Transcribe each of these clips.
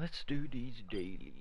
Let's do these dailies.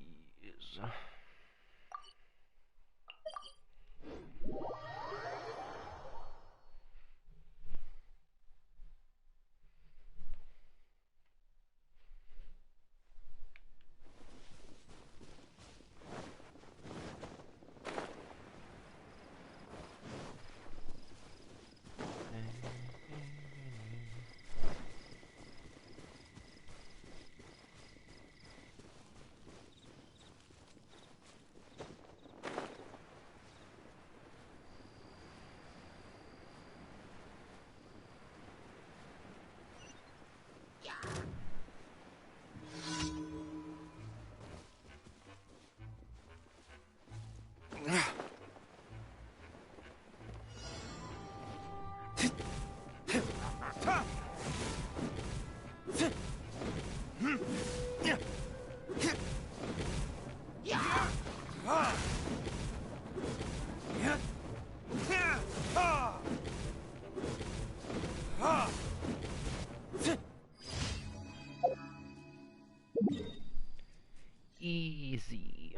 Easy.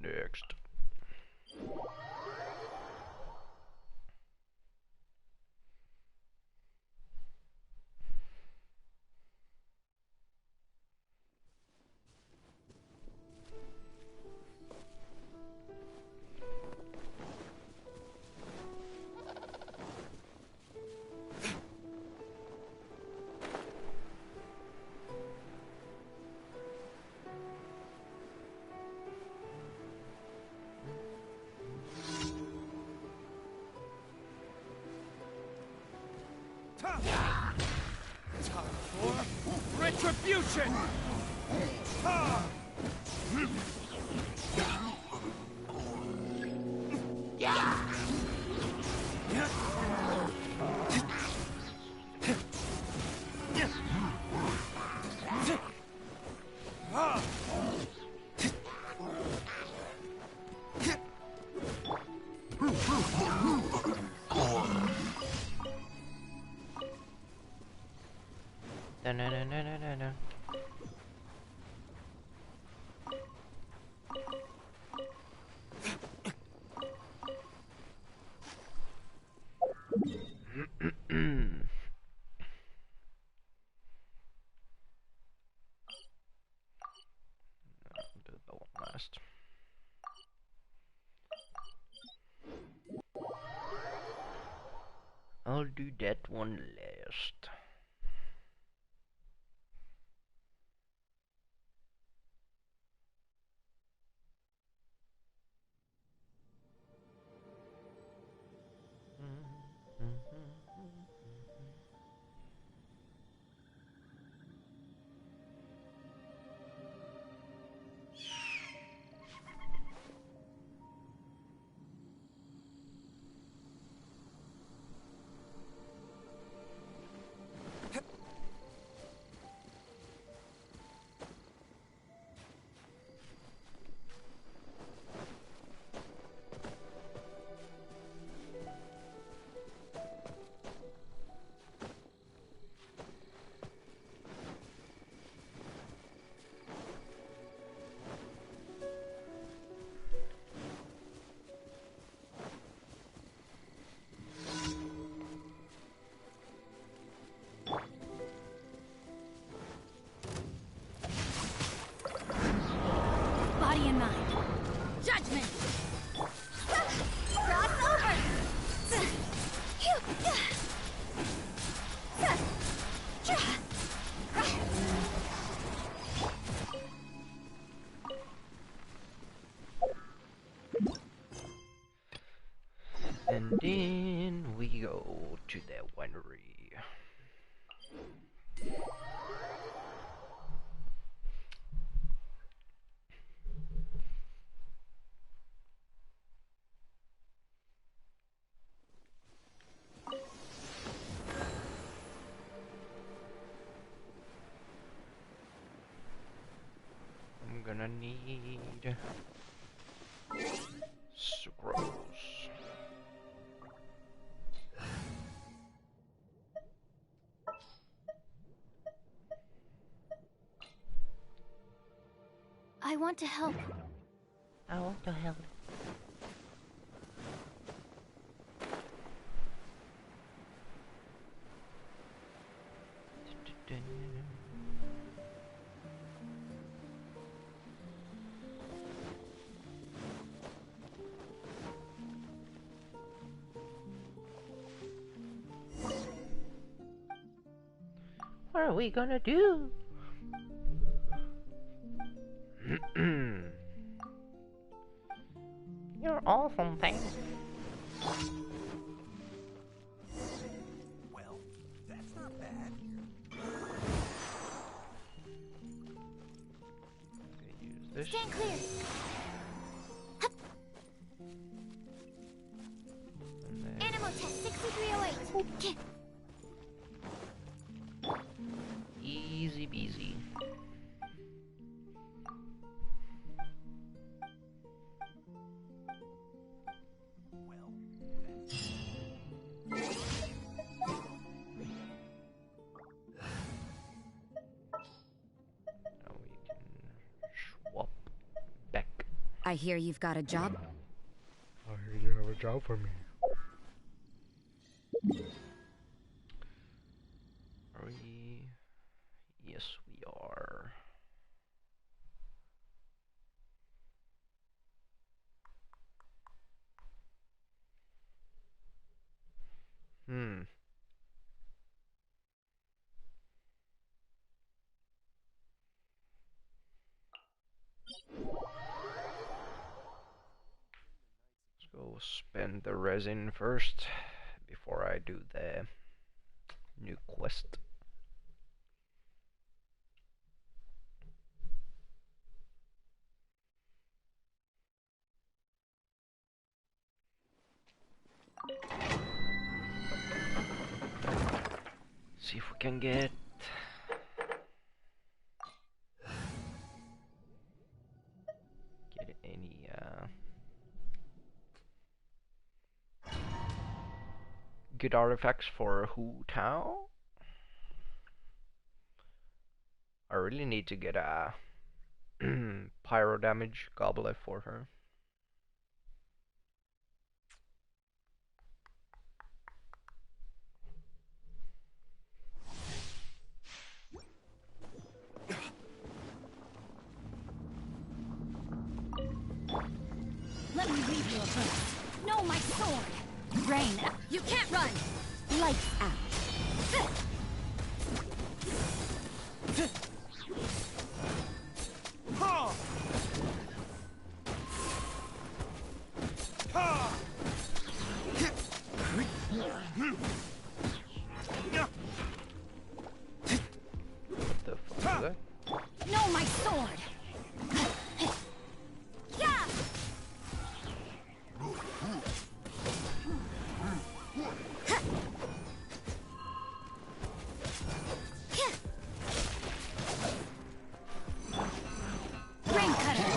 Next. Time for retribution! No. Did that one last. I'll do that one last. Body and mind. Judgment! Cross over! And then we go to the winery. I'm gonna need sucrose. I want to help. I want to help. What are we gonna do? You're awesome, Peng. Well, that's not bad. Use this. Stand clear. And then Animal test 6308. easy peasy. Now we can swap back. I hear you've got a job. I hear you have a job for me. Are we? Yes, we are. Let's go spend the resin first before I do the new quest. See if we can get any good artifacts for Hu Tao. I really need to get a pyro damage goblet for her. Let me read you a book. No, my sword. Rain. You can't run. Lights out. Ha! Ha! What the fuck is that? No, my sword. Yeah. Rain cutter.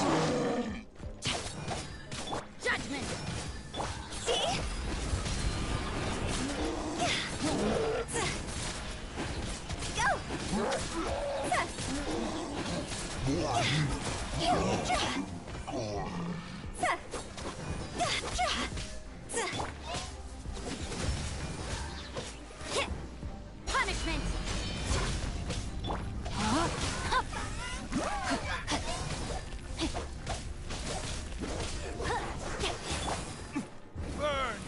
Judgment. See? Go. Punishment. Burn!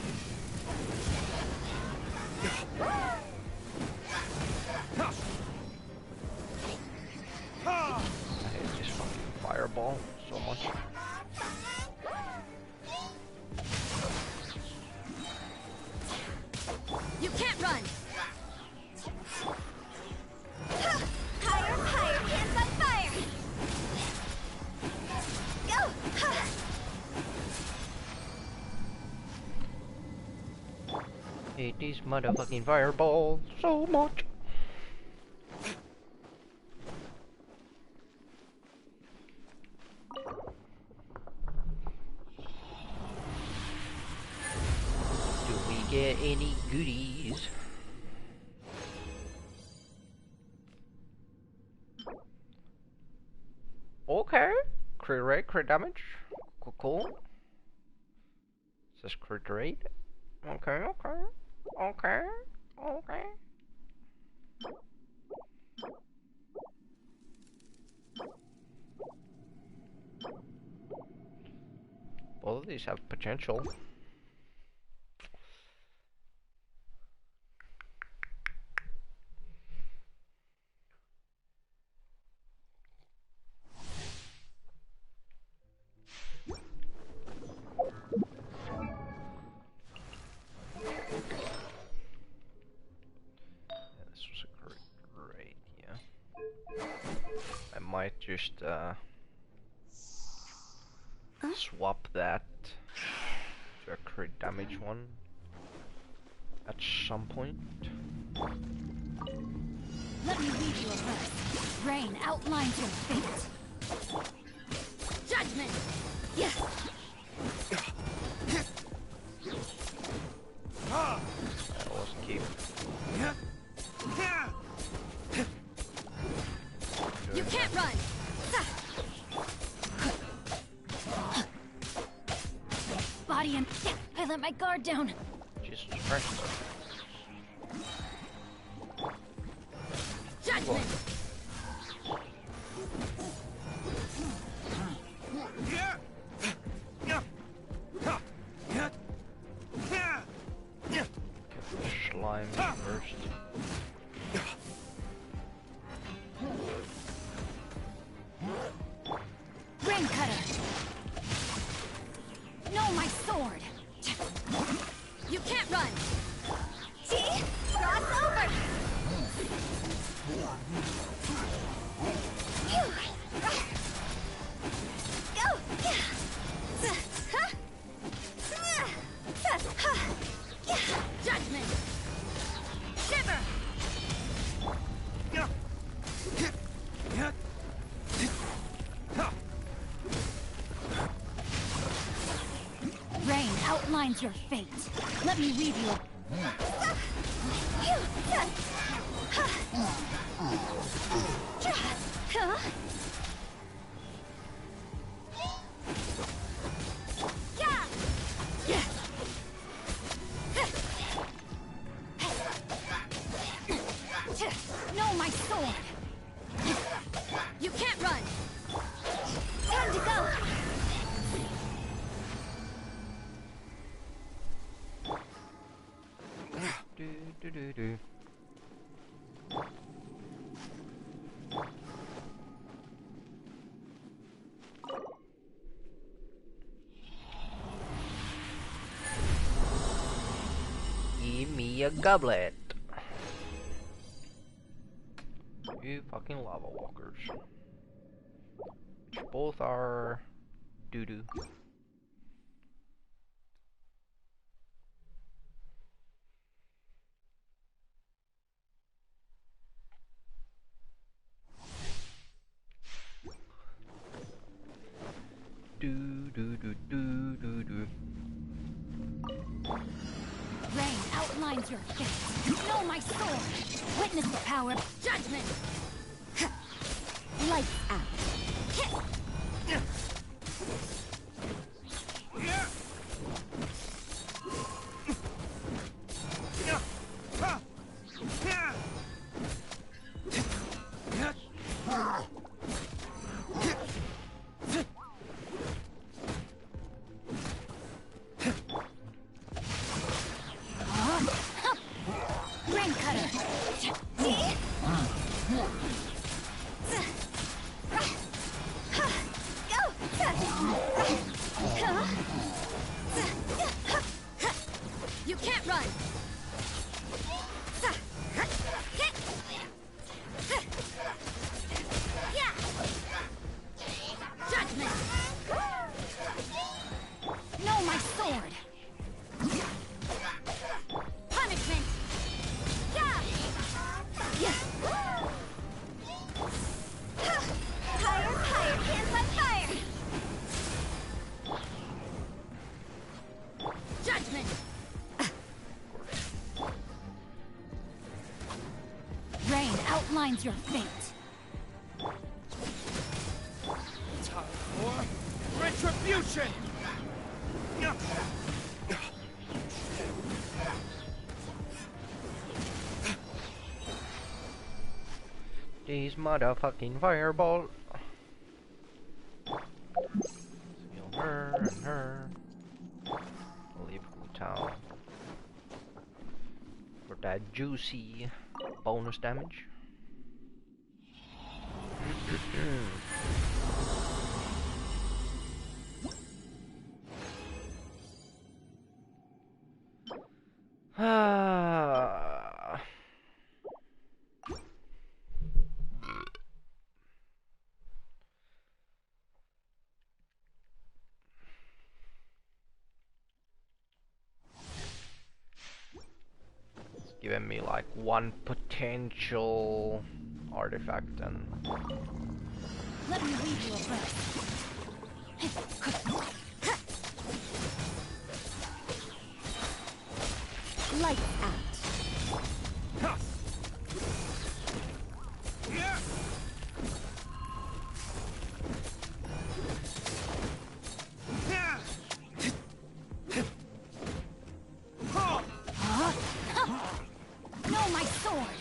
Ha! I hate this fucking fireball so much. You can't run. Higher, higher, hands on fire. Go. Hate these motherfucking fireballs so much. Do we get any goodies? Okay, crit rate, crit damage. Cool. Says crit rate. Okay. Both of these have potential. This was a great, yeah. I might just swap that to a crit damage one at some point. Let me read you a verse. Rain outlines your fate. Judgment! Yeah. That was keep. You can't run! Body and... I let my guard down. Jesus Christ. Judgment! Slime first. Rain cutter! No, my sword! You can't run! See? Cross over! Judgment! Shiver! Rain outlines your fate. Let me weave you a... No, my sword! You can't run! Time to go! Do. Give me a goblet. You fucking lava walkers. Which both are doo-doo. Do. Rain outlines your fate. Know my sword. Witness the power of judgment. Lights out. Rain cutter. You can't run. Judgment. No, my sword. Punishment. Higher, can't let fire. Judgment. Rain outlines your fate. Time for Retribution! These motherfucking fireball. Heal her and her. Leave town for that juicy bonus damage. It's given me like one potential artifact and Let me read you a verse. Lights out. No, my sword!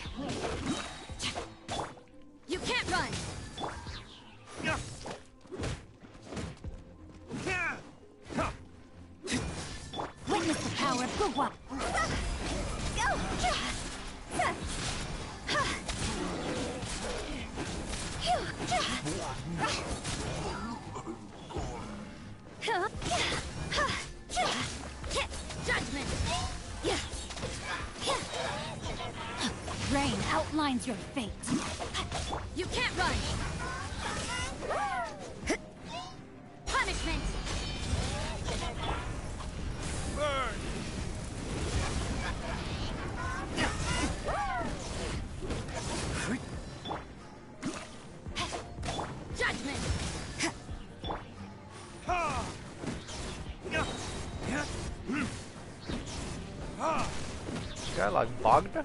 You can't run! Witness the power of Gugwa! Judgment! Rain outlines your fate. You can't run! Punishment! Burn! Judgment! this guy like bugged?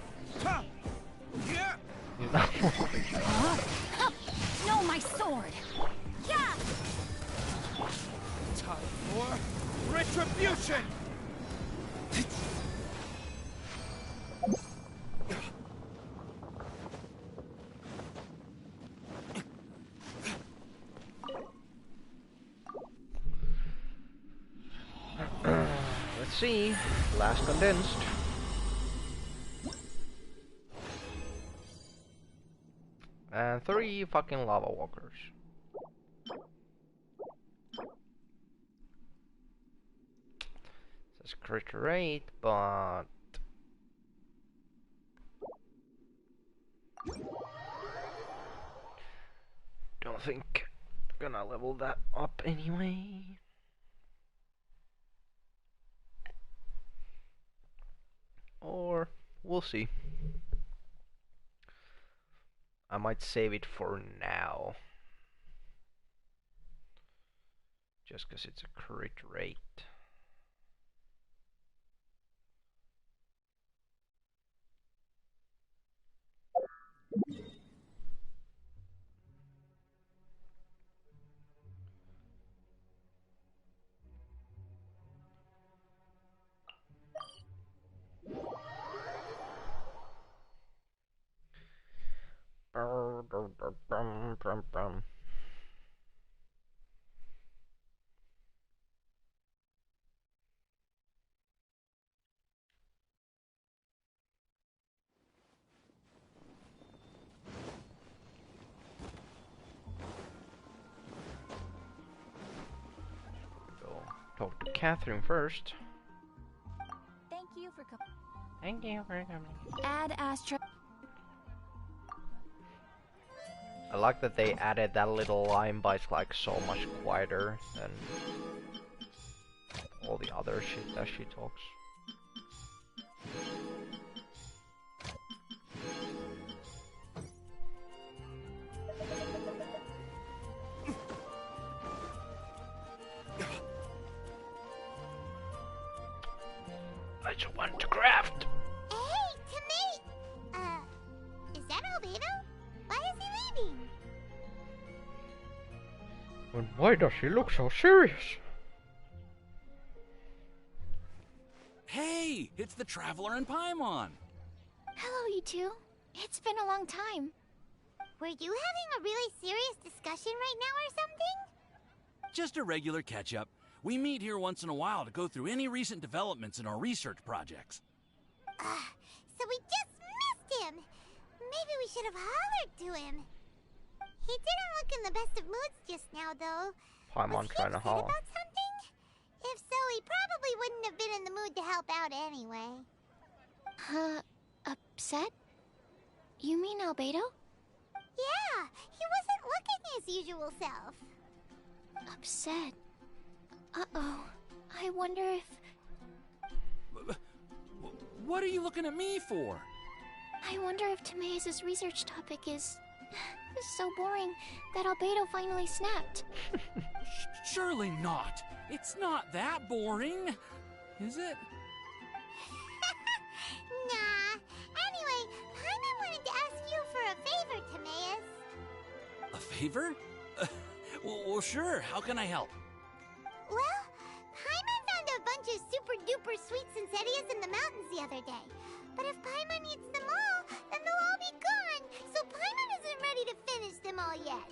You know? No, my sword! Yeah! Time for retribution! Let's see. Last condensed. And 3 fucking lava walkers. Says crit rate, but don't think I'm gonna level that up anyway. Or we'll see. I might save it for now. Just because it's a crit rate. Go talk to Catherine first. Thank you for coming. Thank you for coming. Add Astra. I like that they added that little line, but it's like so much quieter than all the other shit that she talks. I just want to craft. Hey, Timmy! Is that Albedo? Why is he leaving? Who And why does he look so serious? Hey, it's the Traveler and Paimon. Hello, you two. It's been a long time. Were you having a really serious discussion right now or something? Just a regular catch-up. We meet here once in a while to go through any recent developments in our research projects. So we just missed him. Maybe we should have hollered to him. He didn't look in the best of moods just now, though. Paimon Was he trying to upset holler. about something? If so, he probably wouldn't have been in the mood to help out anyway. Upset? You mean Albedo? Yeah, he wasn't looking his usual self. Upset. Uh-oh. I wonder if... What are you looking at me for? I wonder if Timaeus' research topic is so boring that Albedo finally snapped. Surely not. It's not that boring, is it? Nah. Anyway, Paimon wanted to ask you for a favor, Timaeus. A favor? Well, sure. How can I help? Well, Paimon found a bunch of super-duper sweet Sincerias in the mountains the other day. But if Paimon eats them all, then they'll all be gone, so Paimon isn't ready to finish them all yet.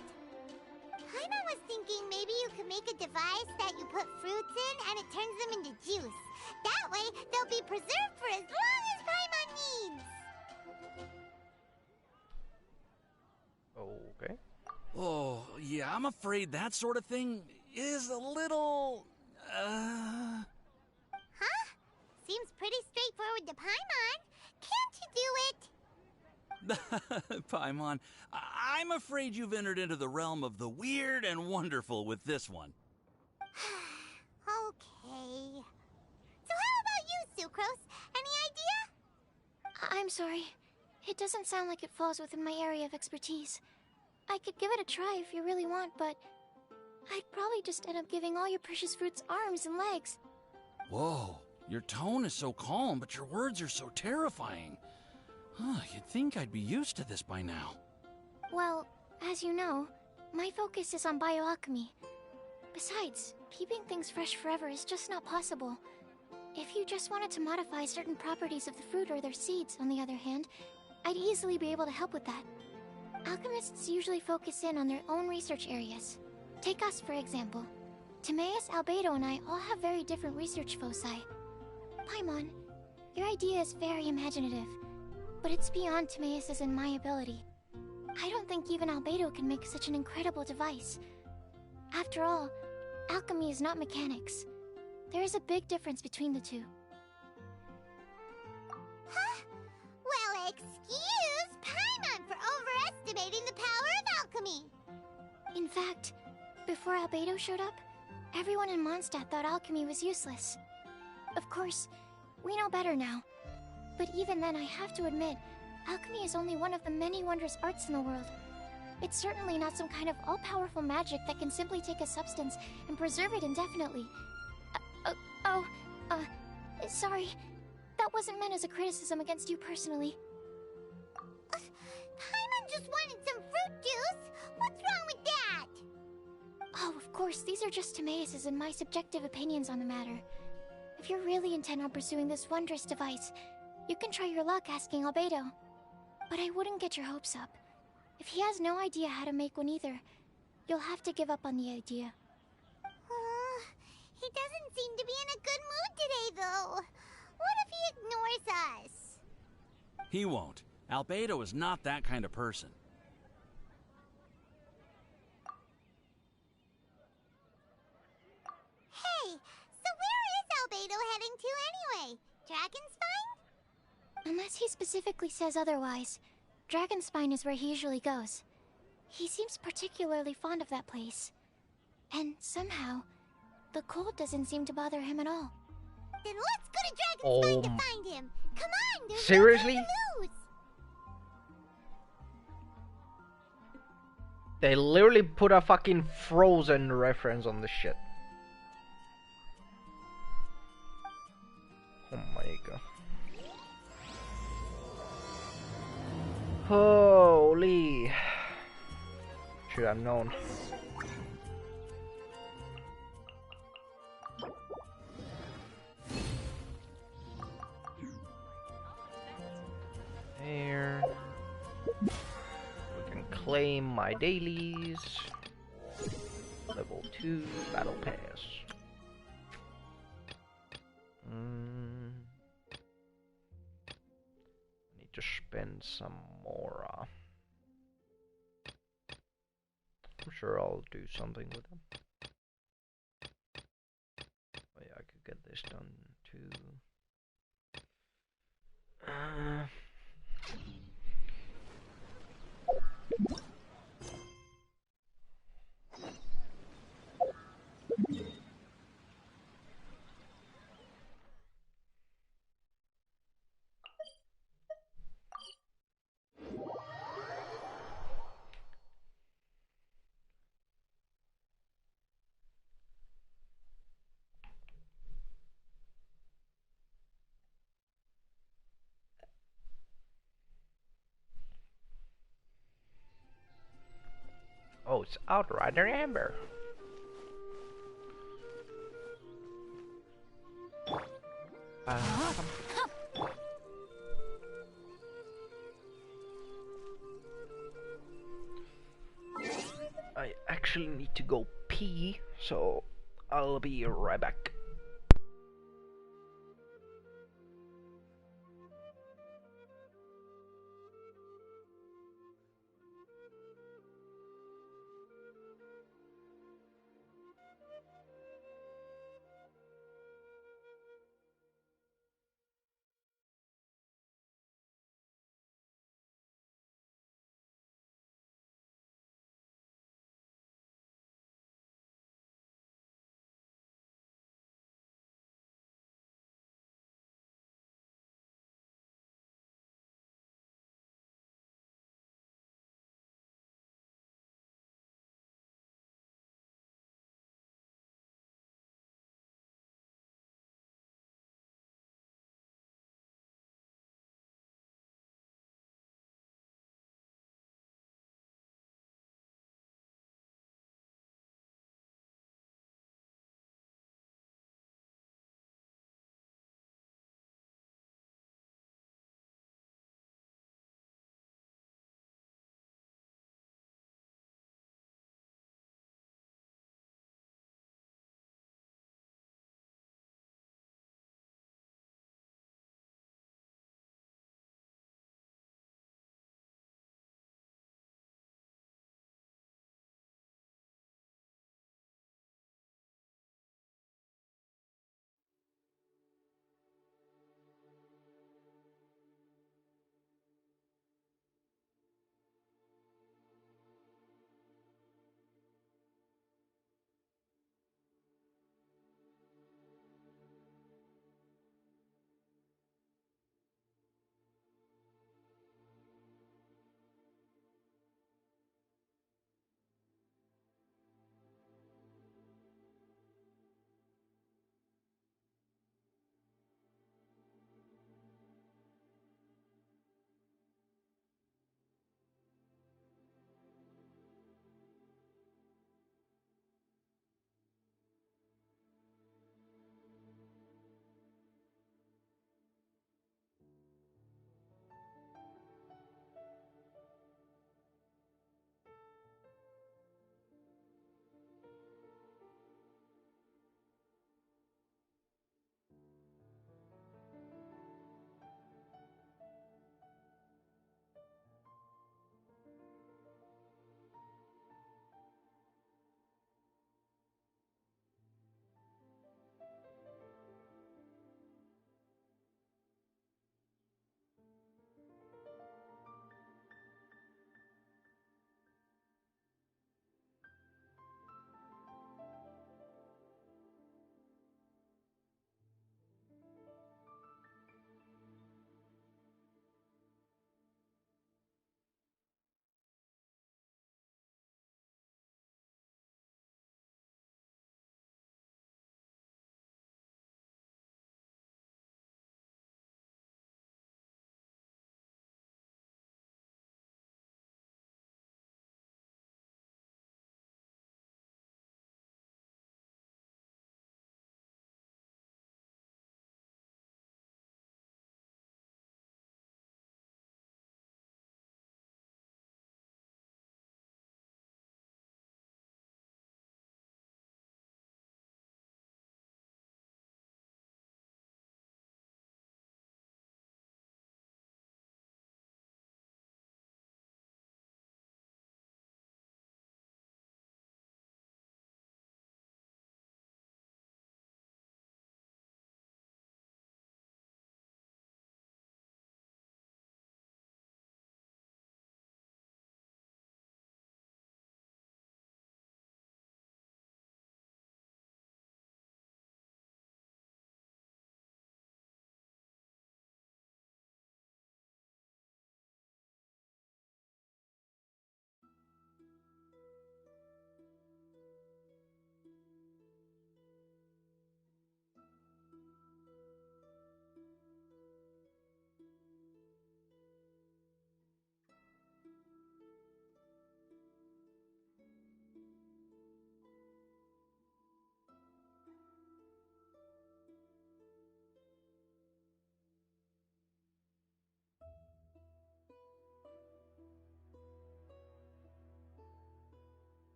Paimon was thinking maybe you could make a device that you put fruits in and it turns them into juice. That way, they'll be preserved for as long as Paimon needs. Okay. Oh, yeah, I'm afraid that sort of thing is a little... Huh? Seems pretty straightforward to Paimon. Can't you do it? Paimon, I'm afraid you've entered into the realm of the weird and wonderful with this one. Okay. So how about you, Sucrose? Any idea? I'm sorry. It doesn't sound like it falls within my area of expertise. I could give it a try if you really want, but I'd probably just end up giving all your precious fruits arms and legs. Whoa, your tone is so calm, but your words are so terrifying. You'd think I'd be used to this by now. Well, as you know, my focus is on bioalchemy. Besides, keeping things fresh forever is just not possible. If you just wanted to modify certain properties of the fruit or their seeds, on the other hand, I'd easily be able to help with that. Alchemists usually focus in on their own research areas. Take us, for example. Timaeus, Albedo, and I all have very different research foci. Paimon, your idea is very imaginative, but it's beyond Timaeus' and my ability. I don't think even Albedo can make such an incredible device. After all, alchemy is not mechanics. There is a big difference between the two. Huh? Well, excuse Paimon for overestimating the power of alchemy. In fact, before Albedo showed up, everyone in Mondstadt thought alchemy was useless. Of course, we know better now. But even then, I have to admit, alchemy is only one of the many wondrous arts in the world. It's certainly not some kind of all-powerful magic that can simply take a substance and preserve it indefinitely. Sorry. That wasn't meant as a criticism against you personally. Paimon just wanted some fruit juice. What's wrong with that? Oh, of course, these are just Timaeus' and my subjective opinions on the matter. If you're really intent on pursuing this wondrous device, you can try your luck asking Albedo. But I wouldn't get your hopes up. If he has no idea how to make one either, you'll have to give up on the idea. He doesn't seem to be in a good mood today, though. What if he ignores us? He won't. Albedo is not that kind of person. Hey, so where is Albedo heading to anyway? Dragonspine? Unless he specifically says otherwise, Dragonspine is where he usually goes. He seems particularly fond of that place. And somehow, the cold doesn't seem to bother him at all. Then let's go to Dragonspine to find him. Come on, there's Seriously? no time to lose. They literally put a fucking Frozen reference on this shit. Oh my god. Holy. Should have known. We can claim my dailies. Level 2 battle pass. Need to spend some more. I'm sure I'll do something with them. Oh yeah, I could get this done too. Oh, it's Outrider Amber. I actually need to go pee, so I'll be right back.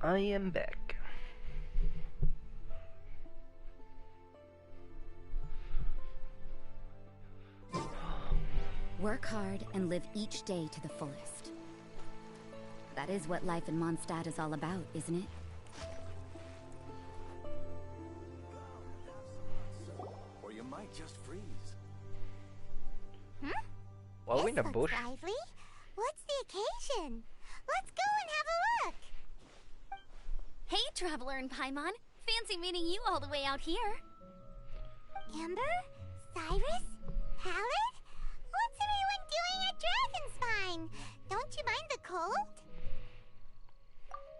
I am back. Work hard and live each day to the fullest. That is what life in Mondstadt is all about, isn't it? Or you might just freeze. Well, in the This bush. looks lively. What's the occasion? Let's go and have a look. Hey, Traveler and Paimon. Fancy meeting you all the way out here. Amber? Cyrus? Halid? What's everyone doing at Dragonspine? Don't you mind the cold?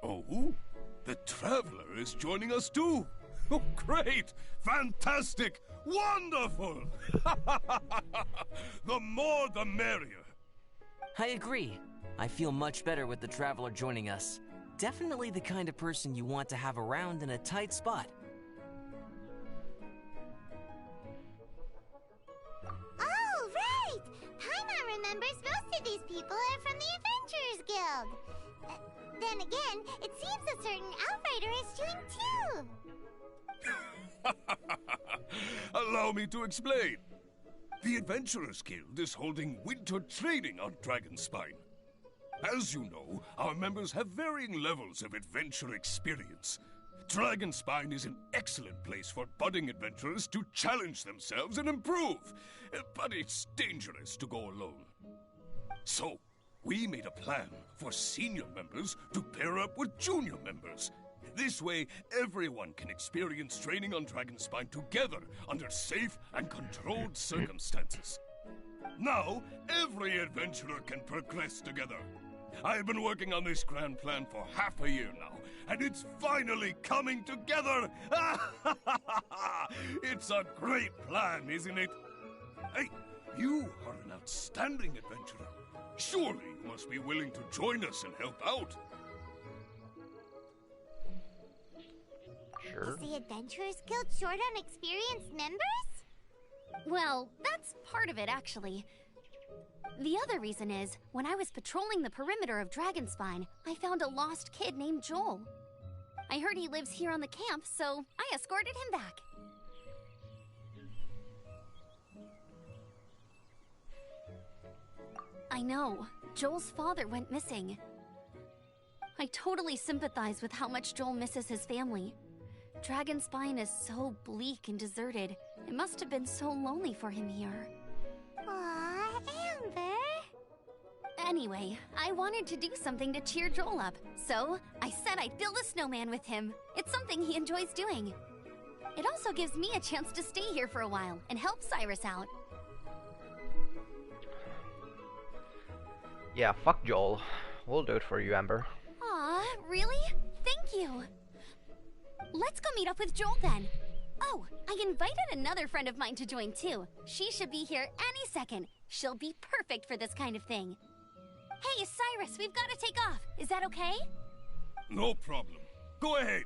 Oh, the Traveler is joining us too. Oh, great! Fantastic! Wonderful! The more the merrier. I agree. I feel much better with the Traveler joining us. Definitely the kind of person you want to have around in a tight spot. Oh, right! Paimon remembers most of these people are from the Adventurers Guild. Then again, it seems a certain outrider is doing too. Allow me to explain. The Adventurers Guild is holding winter training on Dragonspine. As you know, our members have varying levels of adventure experience. Dragonspine is an excellent place for budding adventurers to challenge themselves and improve, but it's dangerous to go alone. So, we made a plan for senior members to pair up with junior members. This way, everyone can experience training on Dragonspine together under safe and controlled circumstances. Now, every adventurer can progress together. I've been working on this grand plan for half a year now, and it's finally coming together! It's a great plan, isn't it? Hey, you are an outstanding adventurer. Surely you must be willing to join us and help out. Sure. Is the Adventurers Guild short on experienced members? Well, that's part of it, actually. The other reason is, when I was patrolling the perimeter of Dragonspine, I found a lost kid named Joel. I heard he lives here on the camp, so I escorted him back. I know. Joel's father went missing. I totally sympathize with how much Joel misses his family. Dragonspine is so bleak and deserted. It must have been so lonely for him here. Aw, Amber. Anyway, I wanted to do something to cheer Joel up, so I said I'd build a snowman with him. It's something he enjoys doing. It also gives me a chance to stay here for a while and help Cyrus out. Yeah, fuck Joel. We'll do it for you, Amber. Aw, really? Thank you. Let's go meet up with Joel then. Oh, I invited another friend of mine to join too. She should be here any second. She'll be perfect for this kind of thing. Hey, Cyrus, we've got to take off. Is that okay? No problem. Go ahead.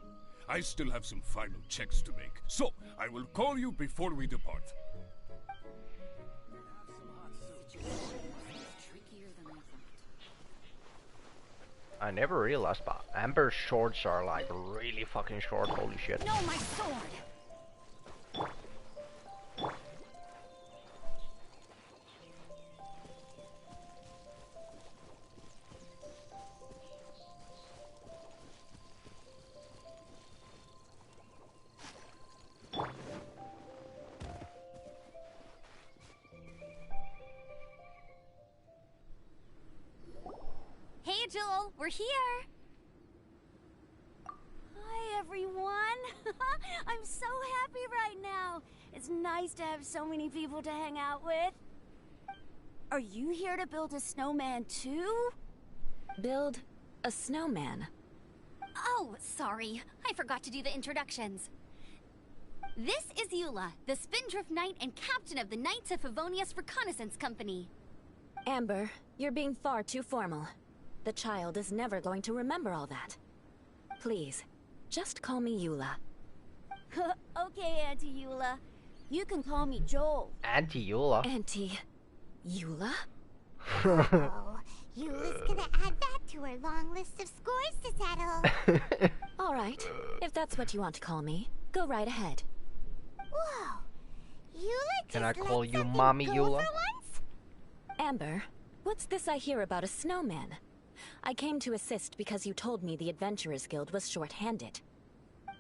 I still have some final checks to make, so I will call you before we depart. I never realized, but Amber's shorts are like really fucking short. Holy shit. No, my sword! Hey, Joel, we're here! Hi, everyone! I'm so happy right now! It's nice to have so many people to hang out with. Are you here to build a snowman too? Build a snowman. Oh, sorry. I forgot to do the introductions. This is Eula, the Spindrift Knight and captain of the Knights of Favonius Reconnaissance Company. Amber, you're being far too formal. The child is never going to remember all that. Please, just call me Eula. Okay, Auntie Eula. You can call me Joel. Auntie Eula. Auntie Eula? Oh, Eula's gonna add that to to her long list of scores to settle. All right, if that's what you want to call me, go right ahead. Whoa. Eula Can I just call let you something Mommy go Eula? for once? Amber, what's this I hear about a snowman? I came to assist because you told me the Adventurers Guild was short-handed.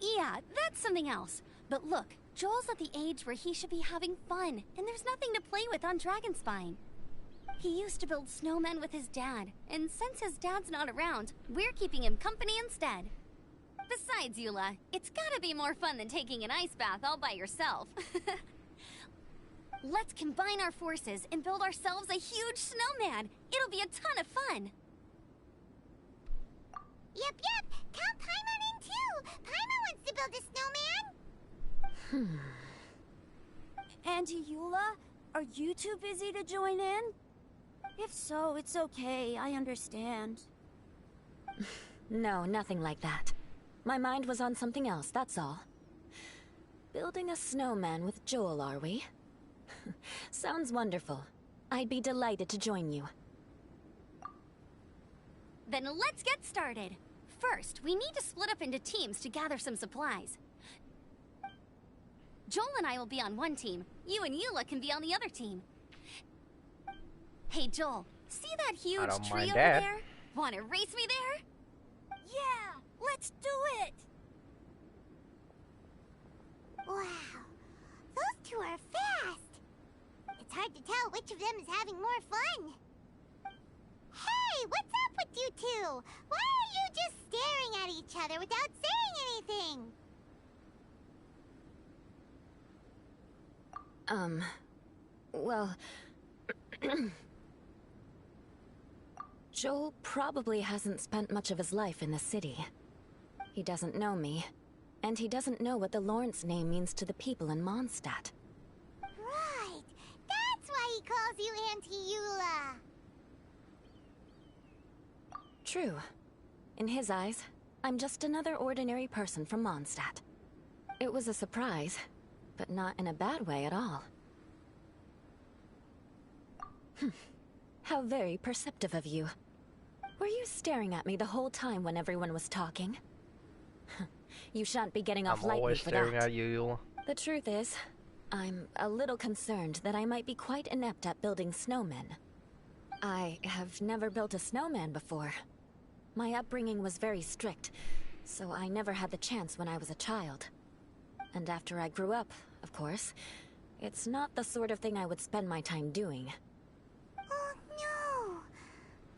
Yeah, that's something else. But look, Joel's at the age where he should be having fun, and there's nothing to play with on Dragonspine. He used to build snowmen with his dad, and since his dad's not around, we're keeping him company instead. Besides, Eula, it's gotta be more fun than taking an ice bath all by yourself. Let's combine our forces and build ourselves a huge snowman. It'll be a ton of fun. Yep. Count Paimon in too. Paimon wants to build a snowman. Auntie Eula, are you too busy to join in? If so, it's okay. I understand. No, nothing like that. My mind was on something else, that's all. Building a snowman with Joel, are we? Sounds wonderful. I'd be delighted to join you. Then let's get started. First, we need to split up into teams to gather some supplies. Joel and I will be on one team. You and Eula can be on the other team. Hey, Joel, see that huge don't tree mind over that. there? Wanna race me there? Yeah, let's do it! Wow. Those two are fast. It's hard to tell which of them is having more fun. Hey, what's up with you two? Why are you just staring at each other without saying anything? Well... Joel probably hasn't spent much of his life in the city. He doesn't know me, and he doesn't know what the Lawrence name means to the people in Mondstadt. Right. That's why he calls you Auntie Eula. True. In his eyes, I'm just another ordinary person from Mondstadt. It was a surprise, but not in a bad way at all. How very perceptive of you. Were you staring at me the whole time when everyone was talking? You shan't be getting off I'm lightly always for staring that. at you, Eula. The truth is, I'm a little concerned that I might be quite inept at building snowmen. I have never built a snowman before. My upbringing was very strict, so I never had the chance when I was a child. And after I grew up, of course, it's not the sort of thing I would spend my time doing. Oh no!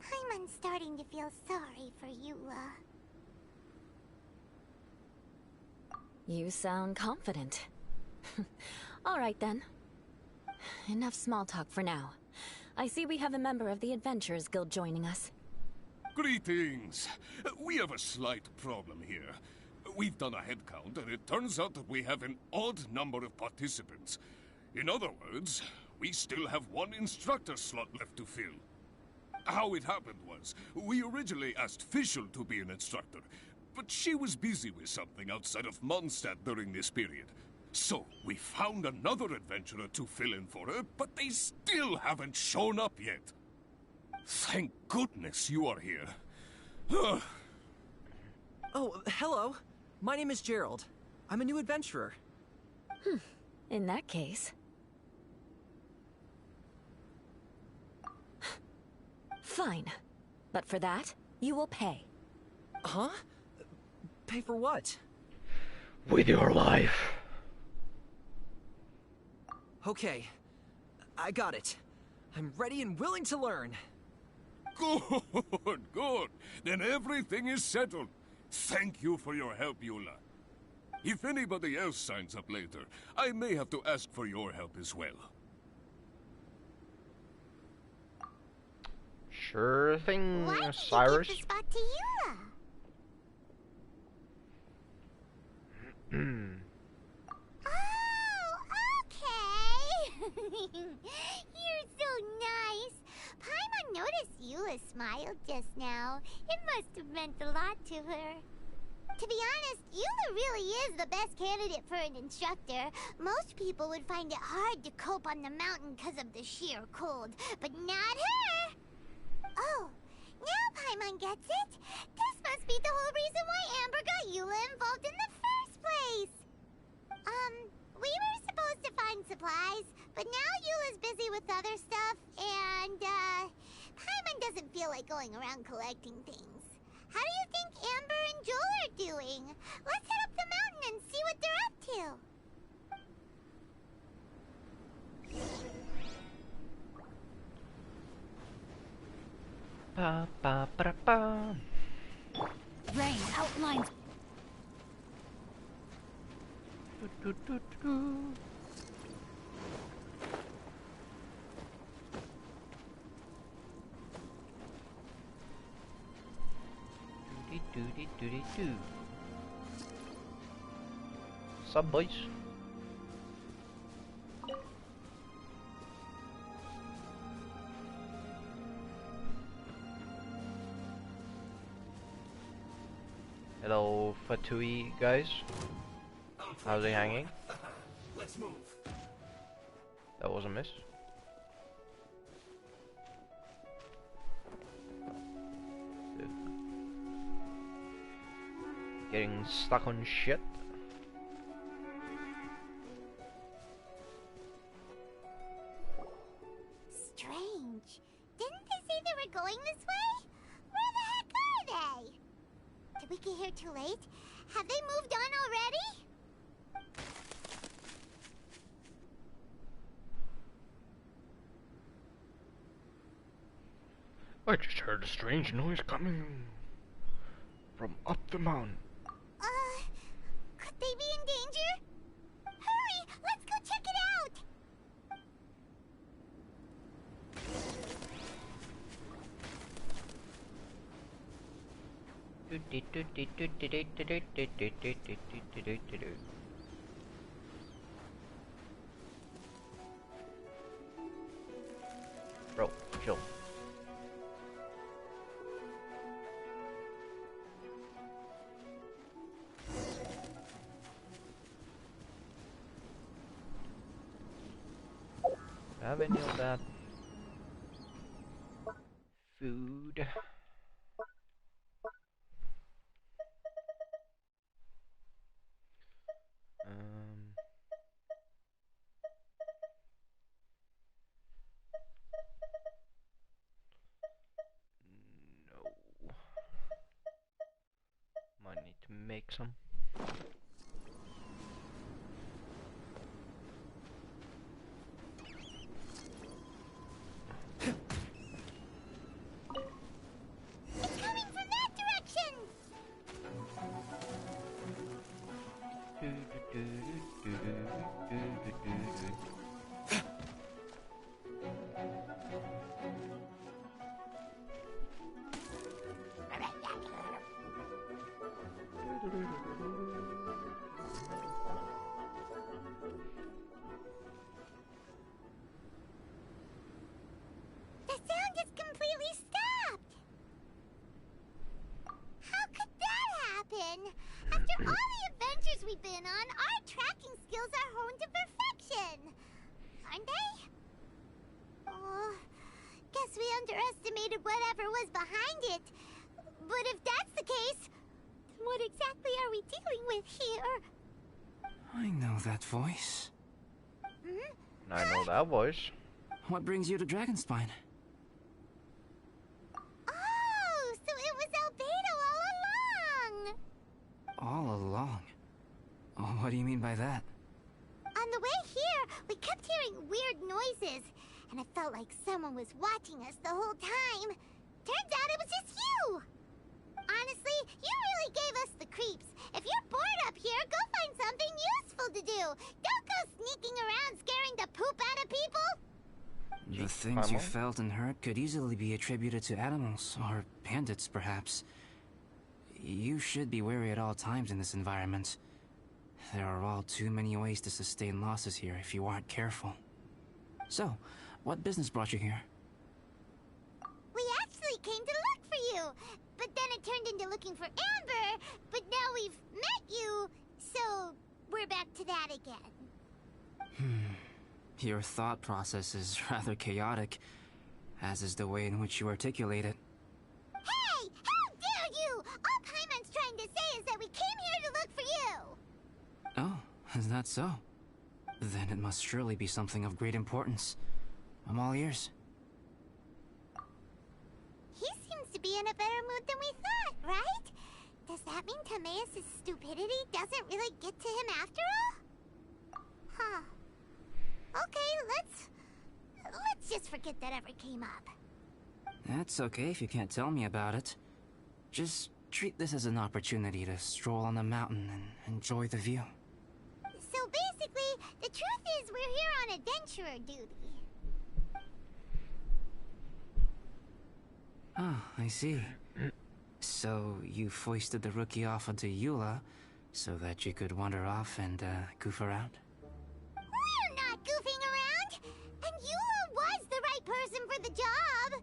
Paimon's starting to feel sorry for Eula. You sound confident. All right then. Enough small talk for now. I see we have a member of the Adventurers Guild joining us. Greetings. We have a slight problem here. We've done a head count, and it turns out that we have an odd number of participants. In other words, we still have one instructor slot left to fill. How it happened was, we originally asked Fischl to be an instructor, but she was busy with something outside of Mondstadt during this period. So, we found another adventurer to fill in for her, but they still haven't shown up yet. Thank goodness you are here. Oh, hello. My name is Gerald. I'm a new adventurer. In that case... Fine. But for that, you will pay. Huh? Pay for what? With your life. Okay. I got it. I'm ready and willing to learn. Good, good. Then everything is settled. Thank you for your help, Eula. If anybody else signs up later, I may have to ask for your help as well. Sure thing, Why did Cyrus. you give the spot to Eula? Oh, okay. You're so nice. Paimon noticed Eula smiled just now. It must have meant a lot to her. To be honest, Eula really is the best candidate for an instructor. Most people would find it hard to cope on the mountain because of the sheer cold, but not her. Oh, now Paimon gets it. This must be the whole reason why Amber got Eula involved in the first place. We were supposed to find supplies, but now Eula's busy with other stuff, and, Paimon doesn't feel like going around collecting things. How do you think Amber and Joel are doing? Let's head up the mountain and see what they're up to. Ba ba ba ba. Rain outlines. Do, do, do, do. Doody doody doody doo. Sup, boys? Hello, Fatui guys. How's he hanging? Let's move. That was a miss. Getting stuck on shit. Strange. Didn't they say they were going this way? Where the heck are they? Did we get here too late? Have they moved on already? I just heard a strange noise coming from up the mountain. Could they be in danger? Hurry! Let's go check it out! Bro, chill. Have any of that food? No. Might need to make some. It's coming from that direction! The sound is completely stopped! How could that happen? After all the adventures we've been on, our tracking skills are honed to perfection! Aren't they? Oh, guess we underestimated whatever was behind it. But if that's the case, then what exactly are we dealing with here? I know that voice. Hmm? I know that voice. What brings you to Dragonspine? Oh, so it was Albedo all along! All along? Oh, what do you mean by that? On the way here, we kept hearing weird noises, and it felt like someone was watching us the whole time. Turns out it was just you! Honestly, you really gave us the creeps. If you're bored up here, go find something useful to do. Don't go sneaking around scaring the poop out of people! The things you felt and heard could easily be attributed to animals, or bandits, perhaps. You should be wary at all times in this environment. There are all too many ways to sustain losses here if you aren't careful. So, what business brought you here? We actually came to look for you, but then it turned into looking for Amber, but now we've met you, so we're back to that again. Your thought process is rather chaotic, as is the way in which you articulate it. Hey! Oh, is that so? Then it must surely be something of great importance. I'm all ears. He seems to be in a better mood than we thought, right? Does that mean Timaeus' stupidity doesn't really get to him after all? Huh. Okay, let's just forget that ever came up. That's okay if you can't tell me about it. Just treat this as an opportunity to stroll on the mountain and enjoy the view. So basically, the truth is we're here on adventurer duty. Ah, I see. So you foisted the rookie off onto Eula so that you could wander off and goof around? We're not goofing around! And Eula was the right person for the job!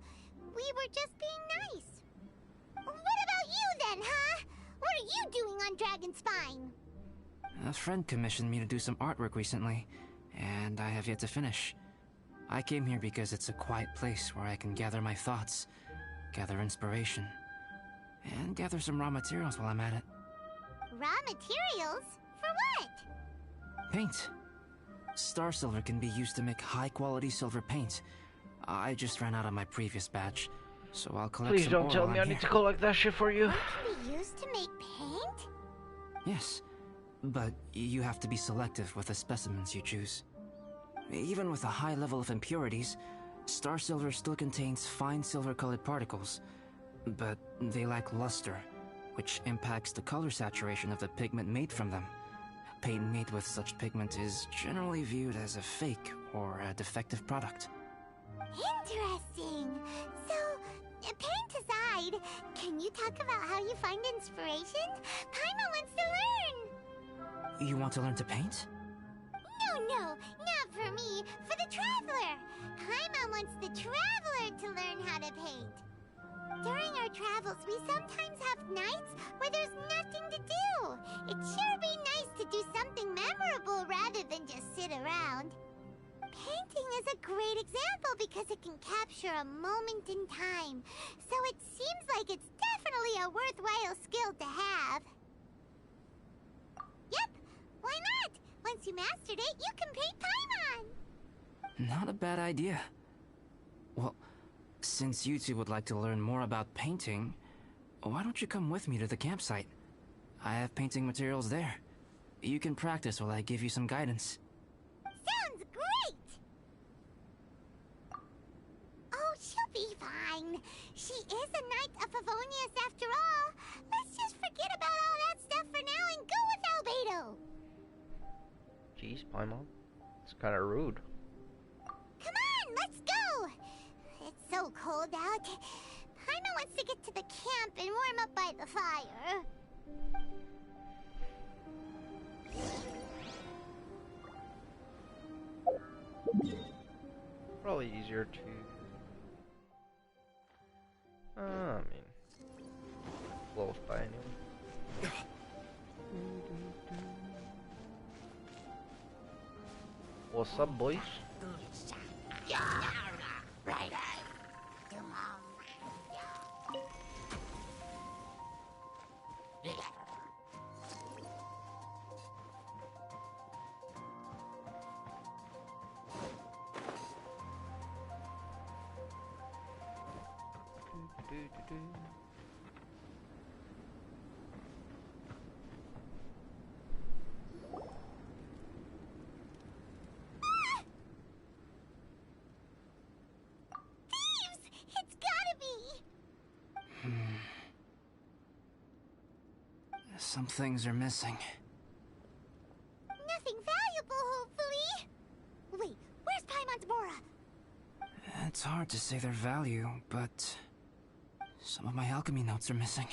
We were just being nice. What about you then, huh? What are you doing on Dragonspine? A friend commissioned me to do some artwork recently, and I have yet to finish. I came here because it's a quiet place where I can gather my thoughts, gather inspiration, and gather some raw materials while I'm at it. Raw materials? For what? Paint. Star silver can be used to make high-quality silver paint. I just ran out of my previous batch, so I'll collect Please some don't tell ore me I on need to here. collect that shit for you. What can be used to make paint? Yes, but you have to be selective with the specimens you choose. Even with a high level of impurities, star silver still contains fine silver-colored particles, but they lack luster, which impacts the color saturation of the pigment made from them. Paint made with such pigment is generally viewed as a fake or a defective product. Interesting. So, paint aside, can you talk about how you find inspiration? Paimon wants to learn. You want to learn to paint? No, not for me. For the traveler. Paimon wants the traveler to learn how to paint. During our travels, we sometimes have nights where there's nothing to do. It'd sure be nice to do something memorable rather than just sit around. Painting is a great example because it can capture a moment in time. So it seems like it's definitely a worthwhile skill to have. Yep, why not? Once you mastered it, you can paint Paimon. Not a bad idea. Well, since you two would like to learn more about painting, why don't you come with me to the campsite? I have painting materials there. You can practice while I give you some guidance. Sounds great! Oh, she'll be fine. She is a Knight of Favonius after all. Let's just forget about all that stuff for now and go with Albedo. Jeez, Paimon. It's kind of rude. Come on, let's go! It's so cold out. Paimon wants to get to the camp and warm up by the fire. Probably easier to... I mean... close by anyway. What's up, boys? It's gotta be! Some things are missing. Nothing valuable, hopefully. Wait, where's Paimon's Bora? It's hard to say their value, but some of my alchemy notes are missing.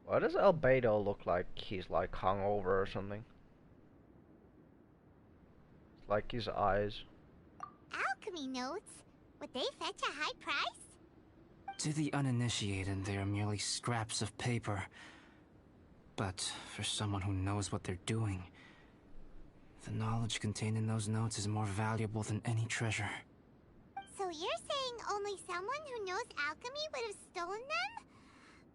Why does Albedo look like he's like hungover or something? It's like his eyes. Alchemy notes? Would they fetch a high price? To the uninitiated, they are merely scraps of paper. But for someone who knows what they're doing, the knowledge contained in those notes is more valuable than any treasure. So So you're saying only someone who knows alchemy would have stolen them?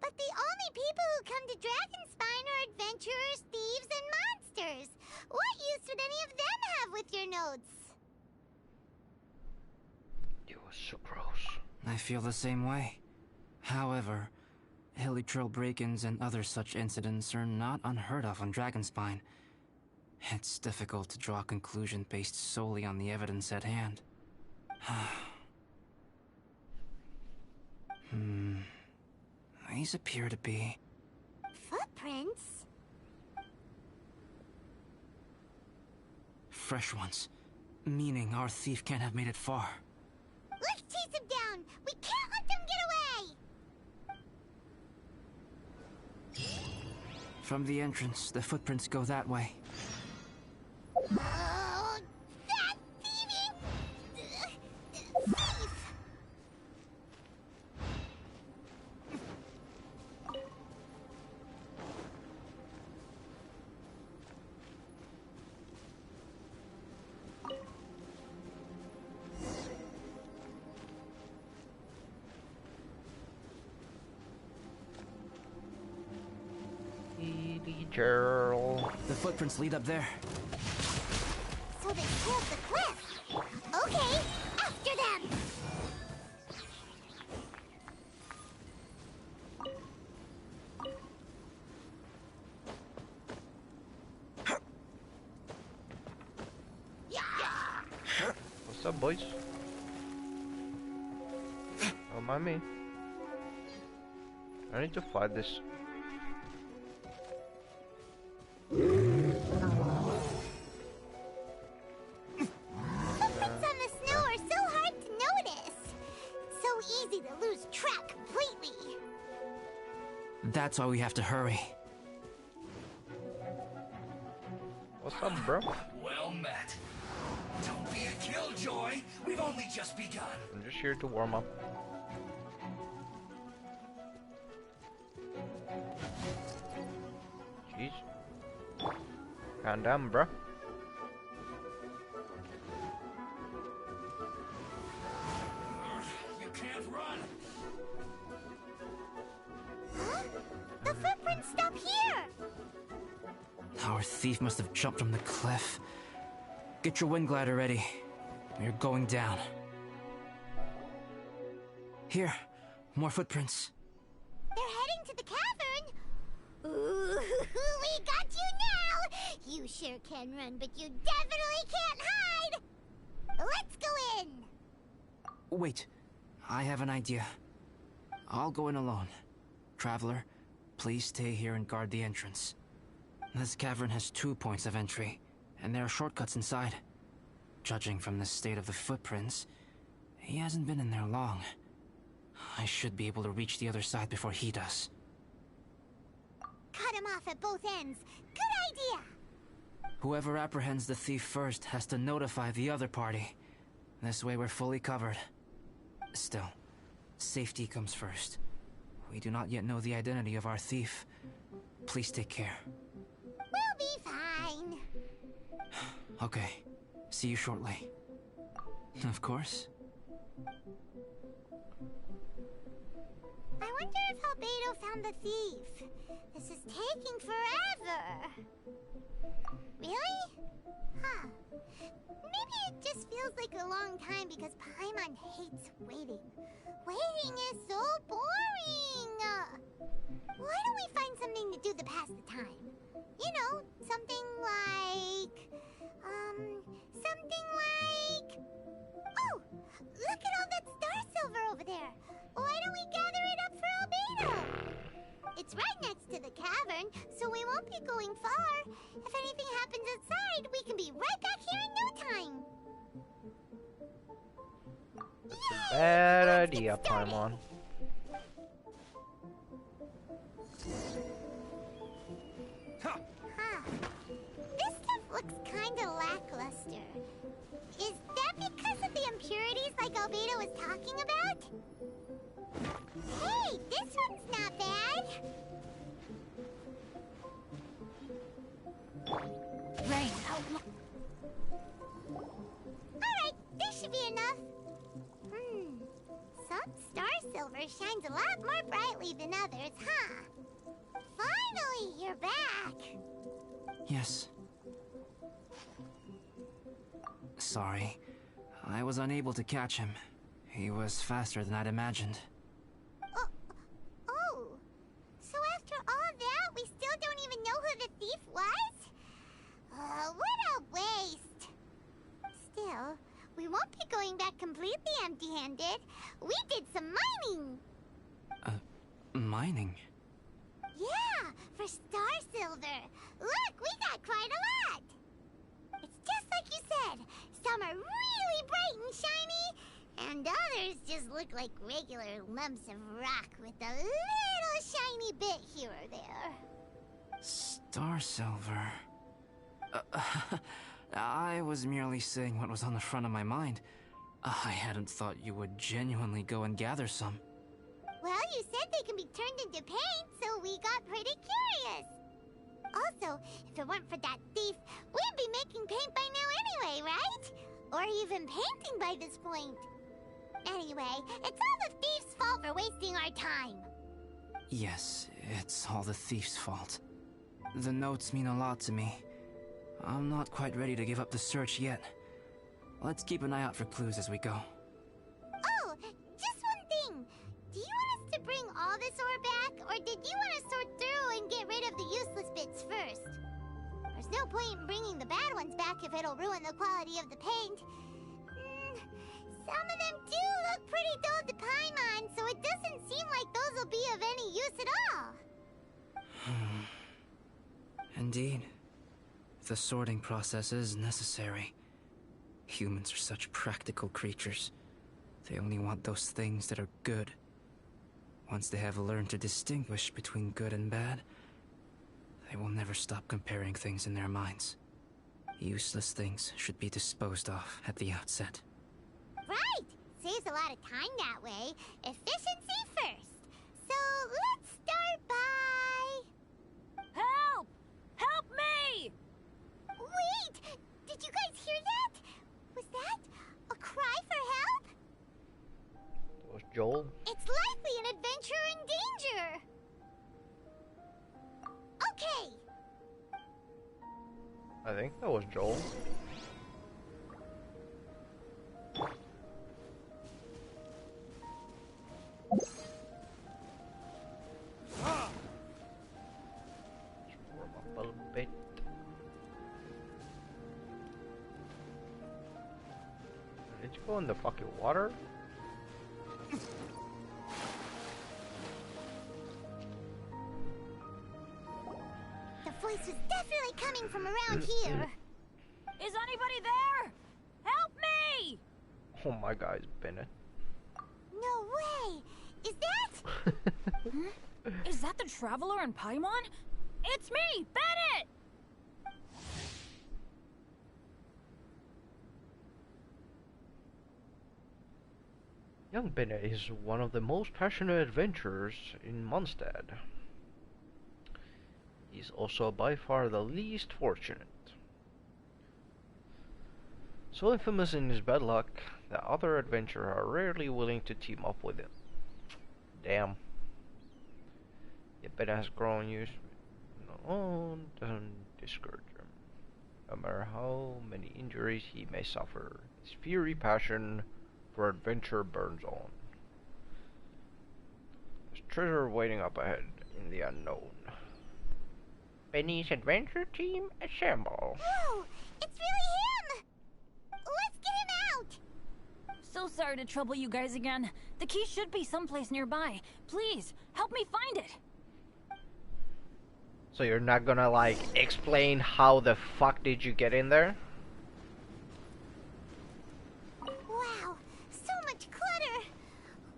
But the only people who come to Dragonspine are adventurers, thieves, and monsters. What use would any of them have with your notes? You were so gross. I feel the same way. However, hilly trail break-ins and other such incidents are not unheard of on Dragonspine. It's difficult to draw a conclusion based solely on the evidence at hand. These appear to be... Footprints? fresh ones. Meaning our thief can't have made it far. Let's chase him down! We can't let them get away! From the entrance, the footprints go that way. Oh, that thieving... thief! Edie girl. The footprints lead up there. So they scaled the cliff. Okay, after them! What's up, boys? Don't mind me. I need to fight this. Footprints on the snow are so hard to notice. So easy to lose track completely. That's why we have to hurry. What's up, bro? Well met. Don't be a killjoy. We've only just begun. I'm just here to warm up. Jeez. Calm down, bro. You can't run. Huh? The footprints stop here! Our thief must have jumped from the cliff. Get your wind glider ready. We're going down. Here, more footprints. They're heading to the cavern! Ooh, we got you now! You sure can run, but you definitely can't hide! Let's go in! Wait, I have an idea. I'll go in alone. Traveler, please stay here and guard the entrance. This cavern has 2 points of entry, and there are shortcuts inside. Judging from the state of the footprints, he hasn't been in there long. I should be able to reach the other side before he does. Cut him off at both ends. Good idea! Whoever apprehends the thief first has to notify the other party. This way we're fully covered. Still, safety comes first. We do not yet know the identity of our thief. Please take care. We'll be fine. Okay. See you shortly. Of course. I wonder if Albedo found the thief. This is taking forever. Really? Huh. Maybe it just feels like a long time because Paimon hates waiting. Waiting is so boring! Why don't we find something to do to pass the time? You know, something like... Oh! Look at all that star silver over there! Why don't we gather it up for Albedo? It's right next to the cavern, so we won't be going far. If anything happens outside, we can be right back here in no time. Yay! Bad Let's idea, get started. Paimon. Huh. This stuff looks kinda lackluster. Is that because of the impurities like Albedo was talking about? Hey, this one's not bad. Rain, Alright, this should be enough. silver shines a lot more brightly than others, huh? Finally, you're back! Yes. Sorry. I was unable to catch him. He was faster than I'd imagined. Oh. So after all that, we still don't even know who the thief was? What a waste! Still, we won't be going back completely empty-handed. We did some mining! Mining? Yeah, for star silver. Look, we got quite a lot! It's just like you said. Some are really bright and shiny, and others just look like regular lumps of rock with a little shiny bit here or there. Star silver. I was merely saying what was on the front of my mind. I hadn't thought you would genuinely go and gather some. Well, you said they can be turned into paint, so we got pretty curious. Also, if it weren't for that thief, we'd be making paint by now anyway, right? Or even painting by this point. Anyway, it's all the thief's fault for wasting our time. Yes, it's all the thief's fault. The notes mean a lot to me. I'm not quite ready to give up the search yet. Let's keep an eye out for clues as we go. Oh, just one thing. Do you want us to bring all this ore back, or did you want to sort through and get rid of the useless bits first? There's no point in bringing the bad ones back if it'll ruin the quality of the paint. Some of them do look pretty dull to Paimon, so it doesn't seem like those will be of any use at all. Indeed. The sorting process is necessary. Humans are such practical creatures. They only want those things that are good. Once they have learned to distinguish between good and bad, they will never stop comparing things in their minds. Useless things should be disposed of at the outset. Right! Saves a lot of time that way. Efficiency first. So let's start by... Help! Help me! Wait! Did you guys hear that? Was that a cry for help? That was Joel. It's likely an adventurer in danger. Okay. I think that was Joel. Warm up a little bit. Did you go in the fucking water? The voice was definitely coming from around here. Is anybody there? Help me! Oh my god, it's Bennett. No way! Is that... Is that the Traveler in Paimon? It's me, Bennett! Young Bennett is one of the most passionate adventurers in Mondstadt. He's also by far the least fortunate. So infamous in his bad luck that other adventurers are rarely willing to team up with him. Damn. Yet Bennett has grown used to doesn't discourage him. No matter how many injuries he may suffer, his fiery passion for adventure burns on. There's treasure waiting up ahead in the unknown. Benny's adventure team assemble. Whoa! It's really him! Let's get him out! So sorry to trouble you guys again. The key should be someplace nearby. Please, help me find it. So you're not gonna like explain how the fuck did you get in there? Wow, so much clutter!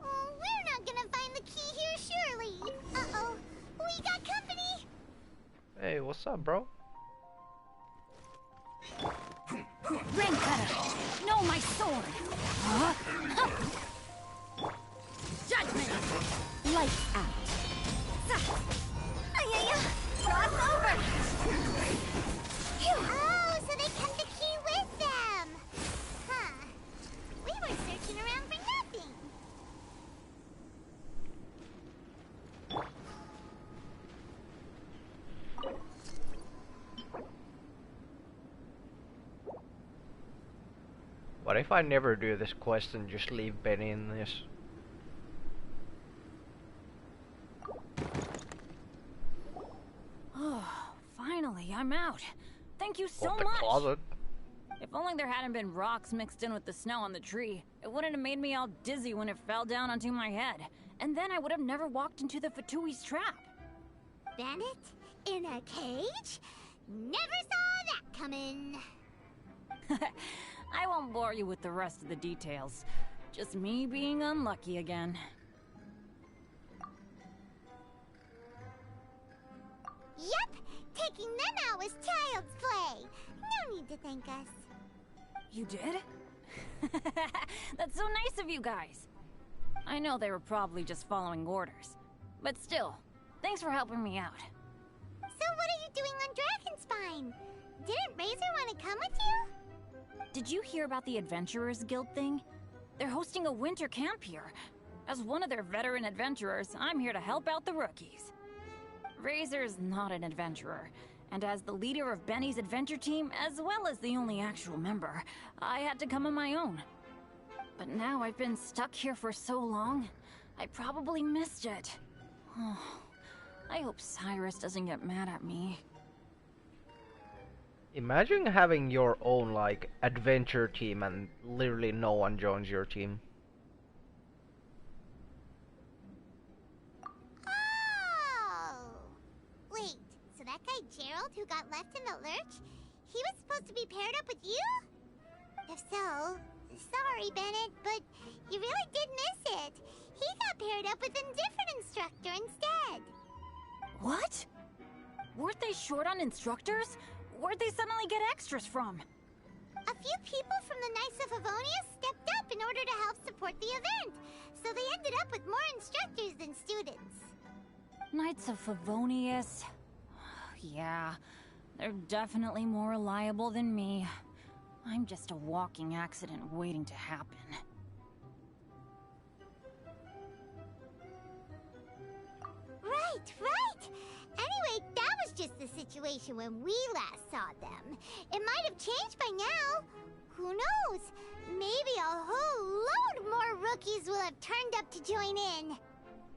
Oh, we're not gonna find the key here, surely! Uh-oh, we got company! Hey, what's up, bro? Rain cutter! No, my sword! Huh? Judgment! Lights out! Cross over! Oh, so they kept the key with them! Huh. We were searching around for nothing. What if I never do this quest and just leave Benny in this? Oh, finally, I'm out. Thank you so Of the much. closet. If only there hadn't been rocks mixed in with the snow on the tree, it wouldn't have made me all dizzy when it fell down onto my head. And then I would have never walked into the Fatui's trap. Bandit? In a cage? Never saw that coming. I won't bore you with the rest of the details. Just me being unlucky again. Yep, taking them out was child's play. No need to thank us. You did? That's so nice of you guys. I know they were probably just following orders. But still, thanks for helping me out. So what are you doing on Dragonspine? Didn't Razor want to come with you? Did you hear about the Adventurers Guild thing? They're hosting a winter camp here. As one of their veteran adventurers, I'm here to help out the rookies. Razor's not an adventurer, and as the leader of Benny's adventure team, as well as the only actual member, I had to come on my own. But now I've been stuck here for so long, I probably missed it. Oh, I hope Cyrus doesn't get mad at me. Imagine having your own, like, adventure team and literally no one joins your team. Oh! Wait, so that guy Gerald who got left in the lurch, he was supposed to be paired up with you? If so, sorry Bennett, but you really did miss it. He got paired up with a different instructor instead. What? Weren't they short on instructors? Where'd they suddenly get extras from? A few people from the Knights of Avonia stepped up in order to help support the event, so they ended up with more instructors than students. Knights of Favonius. Yeah, they're definitely more reliable than me. I'm just a walking accident waiting to happen. Right! Anyway, that was just the situation when we last saw them. It might have changed by now. Who knows? Maybe a whole load more rookies will have turned up to join in.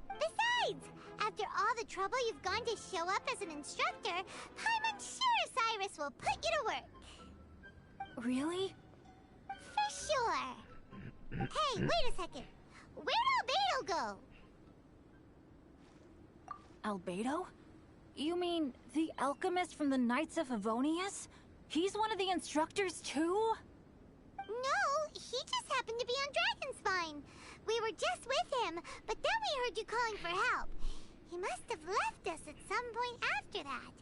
Besides, after all the trouble you've gone to show up as an instructor, I'm unsure Cyrus will put you to work. Really? For sure. Hey, wait a second. Where'd Albedo go? Albedo? You mean the alchemist from the Knights of Favonius? He's one of the instructors too? No, he just happened to be on Dragonspine. We were just with him, but then we heard you calling for help. He must have left us at some point after that.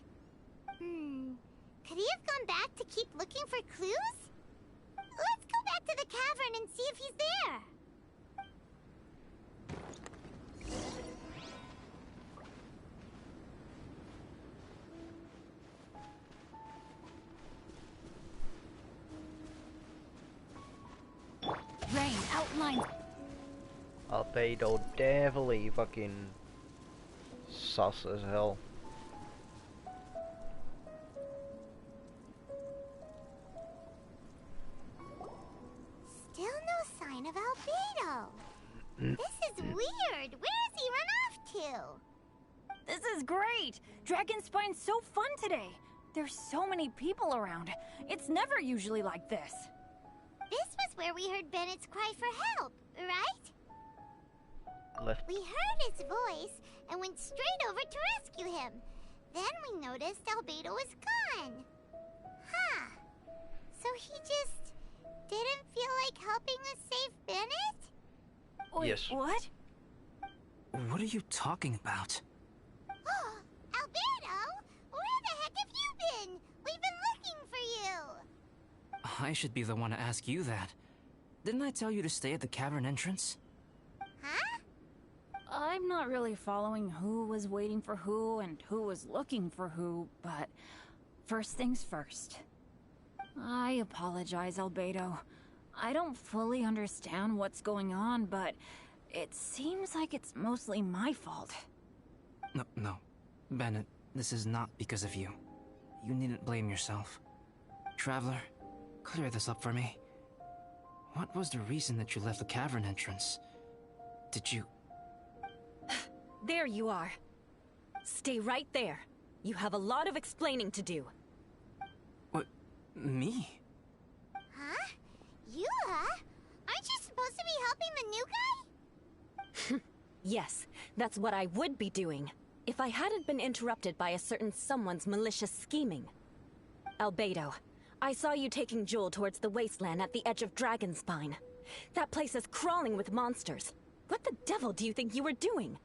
Could he have gone back to keep looking for clues? Let's go back to the cavern and see if he's there. Rain outlines. Albedo definitely fucking sus as hell. Still no sign of Albedo. This is weird. Where has he run off to? This is great! Dragonspine's so fun today! There's so many people around. It's never usually like this. This was where we heard Bennett's cry for help, right? Left. We heard his voice and went straight over to rescue him. Then we noticed Albedo was gone. Huh. So he just didn't feel like helping us save Bennett? Wait, Yes. what? What are you talking about? Oh, Albedo! Where the heck have you been? We've been looking for you! I should be the one to ask you that. Didn't I tell you to stay at the cavern entrance? Huh? I'm not really following who was waiting for who and who was looking for who, but first things first. I apologize, Albedo. I don't fully understand what's going on, but it seems like it's mostly my fault. No. Bennett, this is not because of you. You needn't blame yourself. Traveler, clear this up for me. what was the reason that you left the cavern entrance? Did you... There you are. Stay right there. You have a lot of explaining to do. What? Me? Huh? Eula? Aren't you supposed to be helping the new guy? Yes, that's what I would be doing, if I hadn't been interrupted by a certain someone's malicious scheming. Albedo, I saw you taking Joel towards the wasteland at the edge of Dragonspine. That place is crawling with monsters. What the devil do you think you were doing?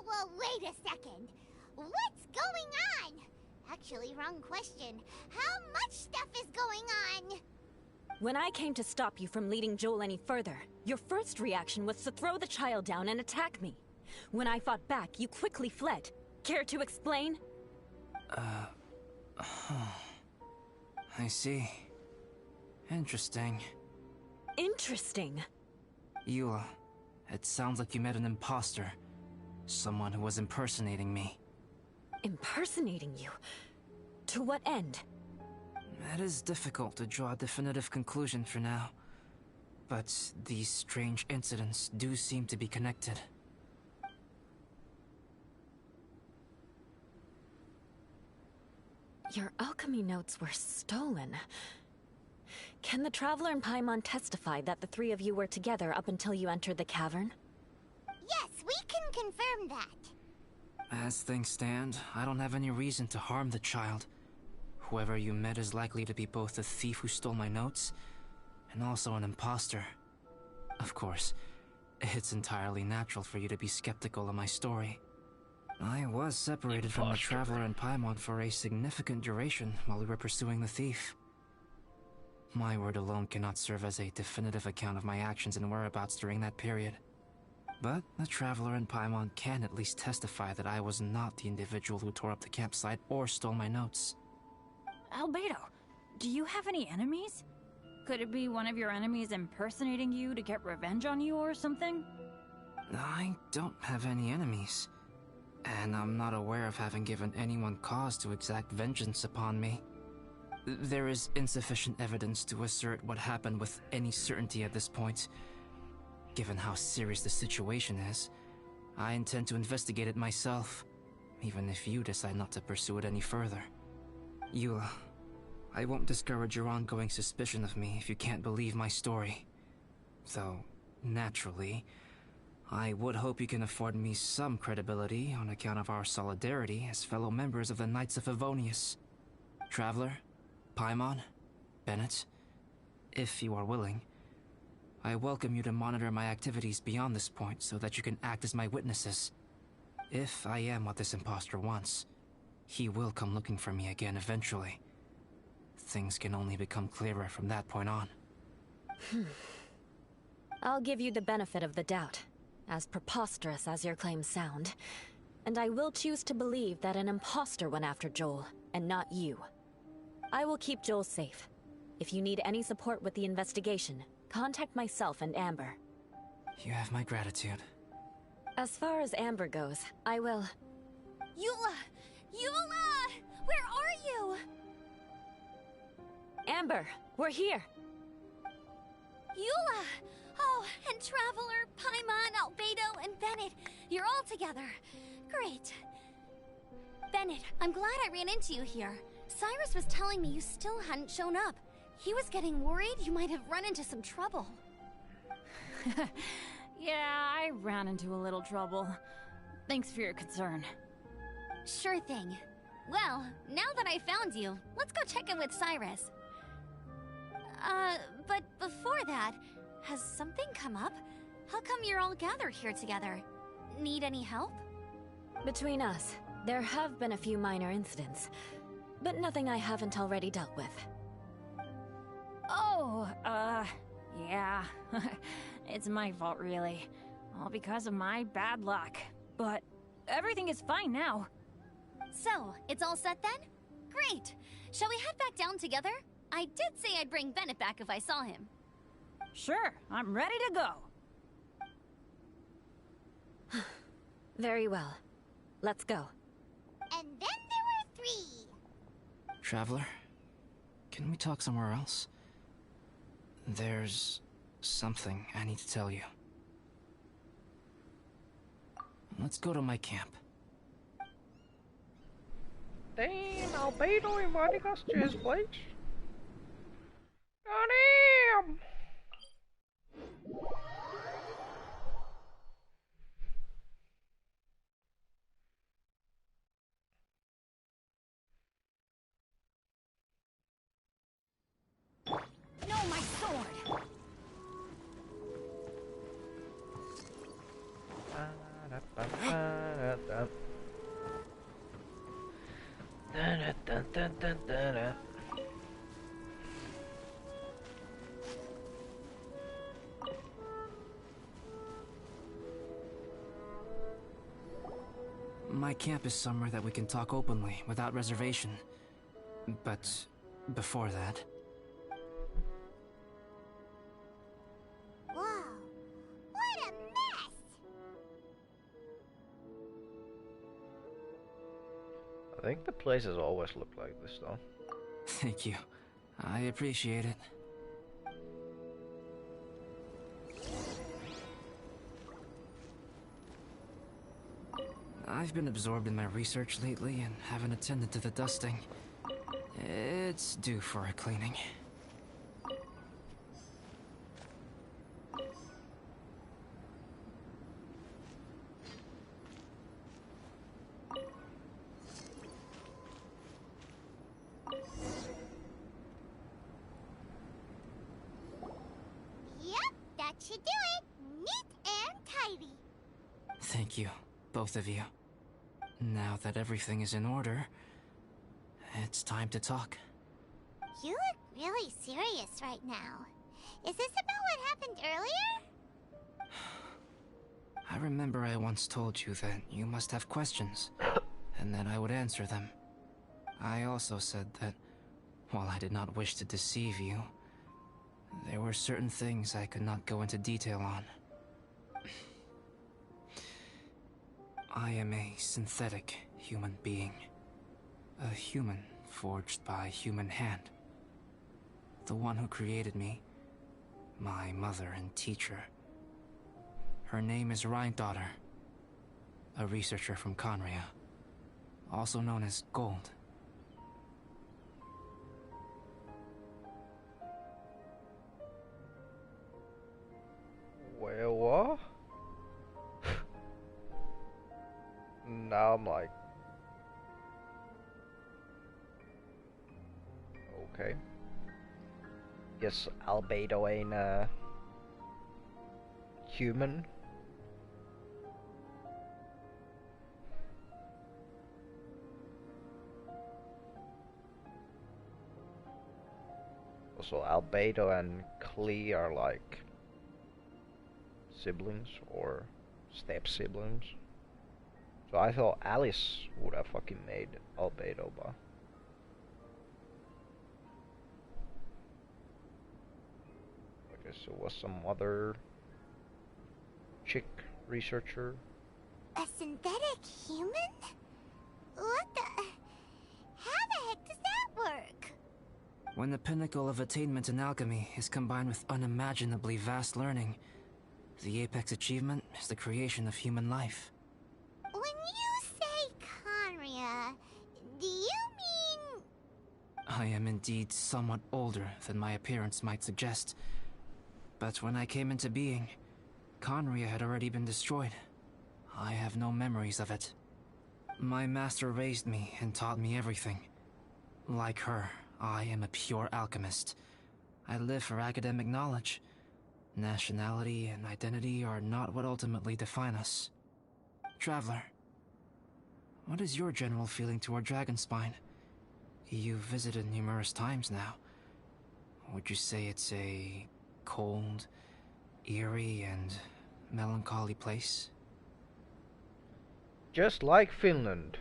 Whoa, wait a second. What's going on? Actually, wrong question. How much stuff is going on? When I came to stop you from leading Joel any further, your first reaction was to throw the child down and attack me. When I fought back, you quickly fled. Care to explain? I see. Interesting. Interesting? Eula, it sounds like you met an imposter. Someone who was impersonating me. Impersonating you? To what end? It is difficult to draw a definitive conclusion for now. But these strange incidents do seem to be connected. Your alchemy notes were stolen. Can the Traveler and Paimon testify that the three of you were together up until you entered the cavern? Yes, we can confirm that. As things stand, I don't have any reason to harm the child. Whoever you met is likely to be both the thief who stole my notes, and also an imposter. Of course, it's entirely natural for you to be skeptical of my story. I was separated from the Traveler and Paimon for a significant duration while we were pursuing the thief. My word alone cannot serve as a definitive account of my actions and whereabouts during that period. But the Traveler and Paimon can at least testify that I was not the individual who tore up the campsite or stole my notes. Albedo, do you have any enemies? Could it be one of your enemies impersonating you to get revenge on you or something? I don't have any enemies. And I'm not aware of having given anyone cause to exact vengeance upon me. There is insufficient evidence to assert what happened with any certainty at this point. Given how serious the situation is, I intend to investigate it myself, even if you decide not to pursue it any further. Eula, I won't discourage your ongoing suspicion of me if you can't believe my story. Though, naturally, I would hope you can afford me some credibility on account of our solidarity as fellow members of the Knights of Favonius. Traveler, Paimon, Bennett, if you are willing, I welcome you to monitor my activities beyond this point so that you can act as my witnesses. If I am what this imposter wants, he will come looking for me again eventually. Things can only become clearer from that point on. I'll give you the benefit of the doubt, as preposterous as your claims sound. And I will choose to believe that an imposter went after Joel, and not you. I will keep Joel safe. If you need any support with the investigation, contact myself and Amber. You have my gratitude. As far as Amber goes, I will... Eula! Eula! Where are you? Amber, we're here! Eula! Oh, and Traveler, Paimon, Albedo, and Bennett. You're all together. Great. Bennett, I'm glad I ran into you here. Cyrus was telling me you still hadn't shown up. He was getting worried you might have run into some trouble. Yeah, I ran into a little trouble. Thanks for your concern. Sure thing. Well, now that I found you, let's go check in with Cyrus. But before that, has something come up? How come you're all gathered here together? Need any help? Between us, there have been a few minor incidents, but nothing I haven't already dealt with. Oh, yeah. It's my fault, really. All because of my bad luck. But everything is fine now. So, it's all set then? Great! Shall we head back down together? I did say I'd bring Bennett back if I saw him. Sure, I'm ready to go. Very well. Let's go. And then there were 3. Traveler, can we talk somewhere else? There's something I need to tell you. Let's go to my camp. Damn, Albedo inviting us to his place? Goddamn! No, my sword! My camp is somewhere that we can talk openly, without reservation. But before that... Whoa, what a mess! I think the places always look like this, though. Thank you. I appreciate it. I've been absorbed in my research lately and haven't attended to the dusting. It's due for a cleaning. Yep, that should do it. Neat and tidy. Thank you, both of you. Now that everything is in order, it's time to talk. You look really serious right now. Is this about what happened earlier? I remember I once told you that you must have questions, and that I would answer them. I also said that, while I did not wish to deceive you, there were certain things I could not go into detail on. I am a synthetic human being. A human forged by human hand. The one who created me, my mother and teacher. Her name is Rhine-daughter, a researcher from Conria, also known as Gold. Well, what? Now I'm like... Okay. Guess Albedo ain't human. Also, Albedo and Klee are like siblings or step siblings. So I thought Alice would have fucking made Albedo, but I guess it was some other chick researcher. A synthetic human? What the... How the heck does that work? When the pinnacle of attainment in alchemy is combined with unimaginably vast learning, the apex achievement is the creation of human life. When you say Conria, do you mean... I am indeed somewhat older than my appearance might suggest. But when I came into being, Conria had already been destroyed. I have no memories of it. My master raised me and taught me everything. Like her, I am a pure alchemist. I live for academic knowledge. Nationality and identity are not what ultimately define us. Traveler, what is your general feeling toward Dragonspine? You've visited numerous times now. Would you say it's a cold, eerie, and melancholy place? Just like Finland.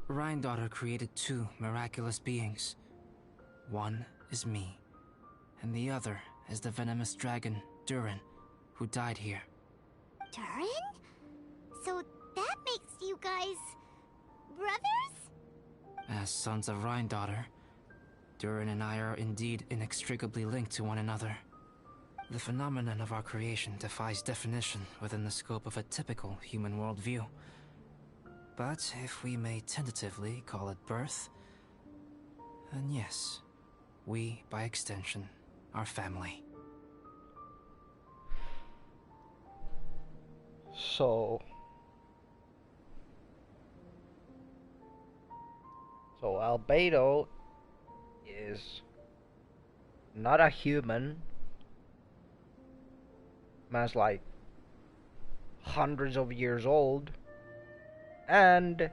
Rhine-daughter created two miraculous beings. One is me, and the other is the venomous dragon, Durin, who died here. Durin? So that makes you guys... brothers? As sons of Rhine-daughter, Durin and I are indeed inextricably linked to one another. The phenomenon of our creation defies definition within the scope of a typical human worldview. But if we may tentatively call it birth, then yes, we, by extension, are family. So Albedo is not a human. Man's like hundreds of years old, and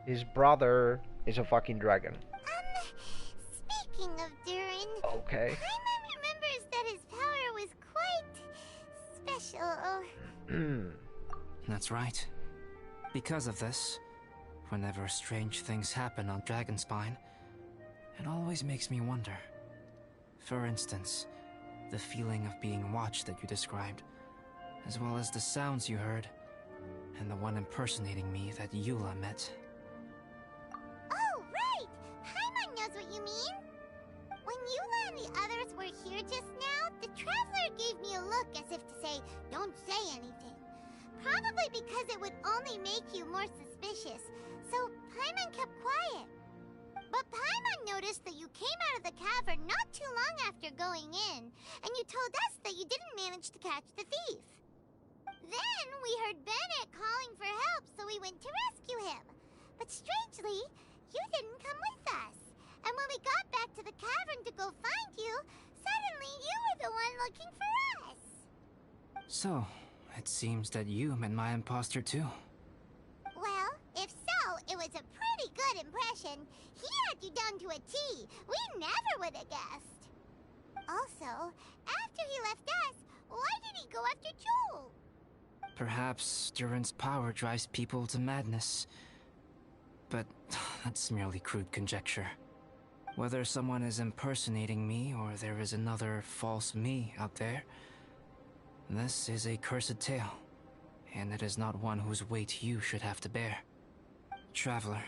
his brother is a fucking dragon. Speaking of Durin, Okay. Paimon remembers that his power was quite special. That's right. Because of this, whenever strange things happen on Dragonspine, it always makes me wonder. For instance, the feeling of being watched that you described, as well as the sounds you heard, and the one impersonating me that Eula met. Oh, right! Paimon knows what you mean. When Eula and the others were here just now, the Traveler gave me a look as if to say, don't say anything. Probably because it would only make you more suspicious, so Paimon kept quiet. But Paimon noticed that you came out of the cavern not too long after going in, and you told us that you didn't manage to catch the thief. Then we heard Bennett calling for help, so we went to rescue him. But strangely, you didn't come with us. And when we got back to the cavern to go find you, suddenly you were the one looking for us. So, it seems that you met my imposter too. Well, if so, it was a pretty good impression. He had you down to a T. We never would have guessed. Also, after he left us, why did he go after Joel? Perhaps Durin's power drives people to madness. But that's merely crude conjecture. Whether someone is impersonating me or there is another false me out there, this is a cursed tale, and it is not one whose weight you should have to bear. Traveler,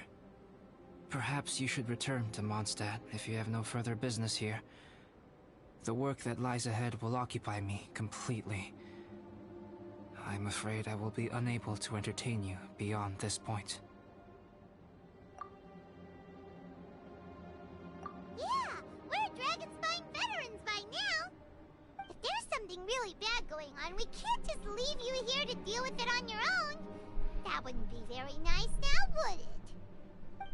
perhaps you should return to Mondstadt if you have no further business here. The work that lies ahead will occupy me completely. I'm afraid I will be unable to entertain you beyond this point. Yeah, we're Dragonspine veterans by now. If there's something really bad going on, we can't just leave you here to deal with it on your own. That wouldn't be very nice now, would it?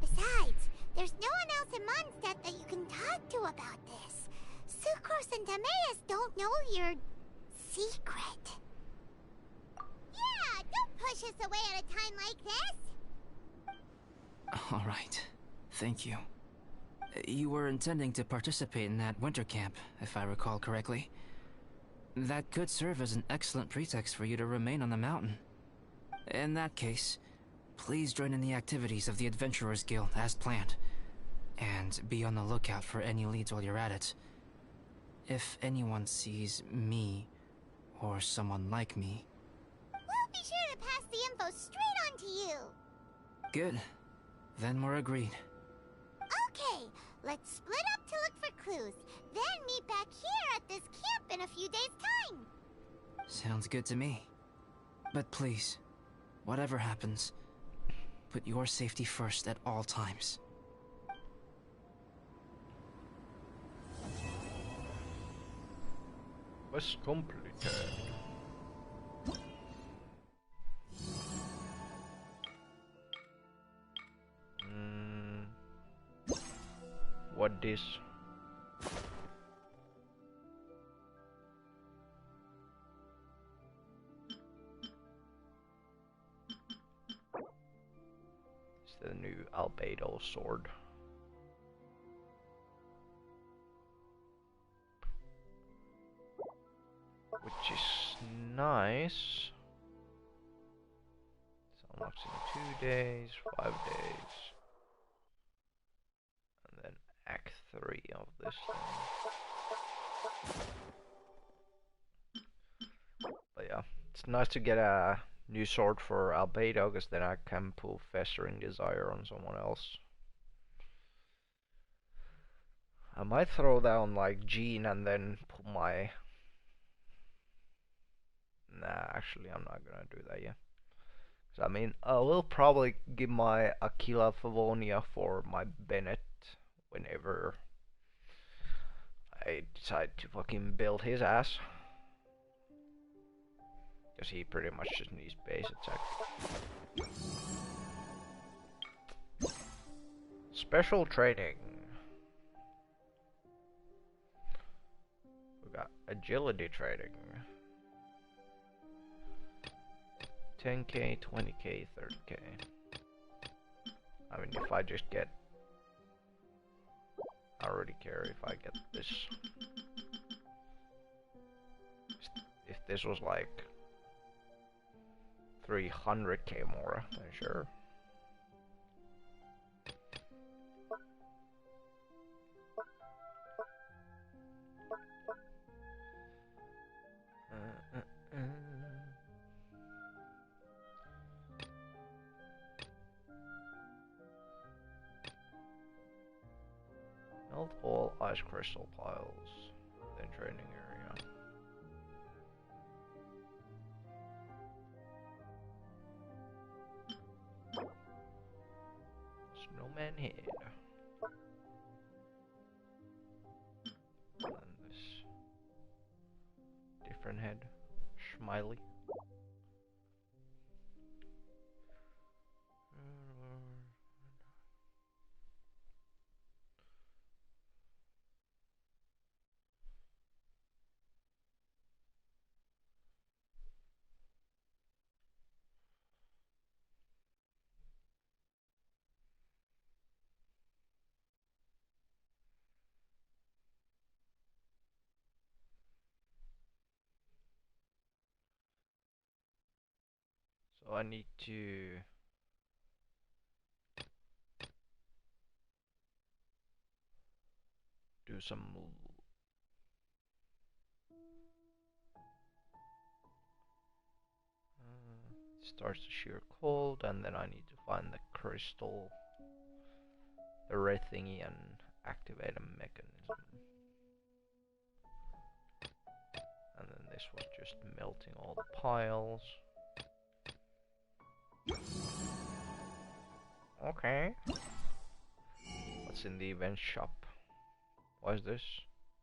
Besides, there's no one else in Mondstadt that you can talk to about this. Sucrose and Timaeus don't know your secret. Yeah, don't push us away at a time like this. All right. Thank you. You were intending to participate in that winter camp, if I recall correctly. That could serve as an excellent pretext for you to remain on the mountain. In that case, please join in the activities of the Adventurers Guild as planned. And be on the lookout for any leads while you're at it. If anyone sees me, or someone like me... We'll be sure to pass the info straight on to you. Good. Then we're agreed. Okay, let's split up to look for clues, then meet back here at this camp in a few days' time. Sounds good to me. But please, whatever happens, put your safety first at all times. Quest completed. What this? It's the new Albedo sword. Which is nice. It's unlocked in 2 days, 5 days. And then Act 3 of this thing. But yeah, it's nice to get a new sword for Albedo, because then I can pull Festering Desire on someone else. I might throw down like Gene and then put my... Nah, actually I'm not gonna do that yet. I mean, I will probably give my Aquila Favonia for my Bennett whenever I decide to fucking build his ass. Because he pretty much just needs base attack. Special training. We got agility training. 10k, 20k, 30k. I mean, if I just get... I don't really care if I get this. If this was like 300k more, then sure. Melt all ice crystal piles. Then training area. Snowman head. And this different head. Smiley. So I need to do some starts to shear cold, and then I need to find the crystal, the red thingy, and activate a mechanism. And then this was just melting all the piles. Okay. What's in the event shop? What is this?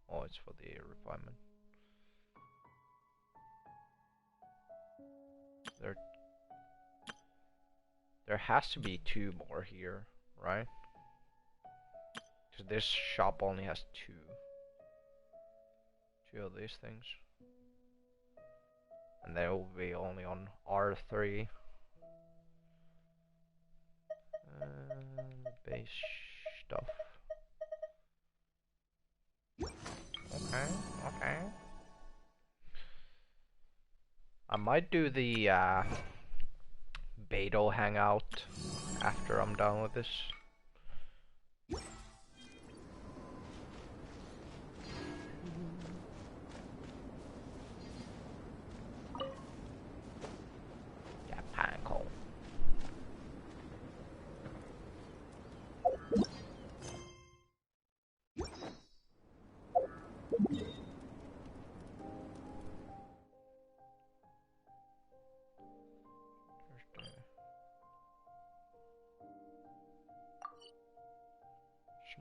Oh, it's for the refinement. There has to be 2 more here, right? Because this shop only has 2 of these things. And they will be only on R3. Base stuff. Okay, okay. I might do the Beto hangout after I'm done with this. Yeah, pine cone.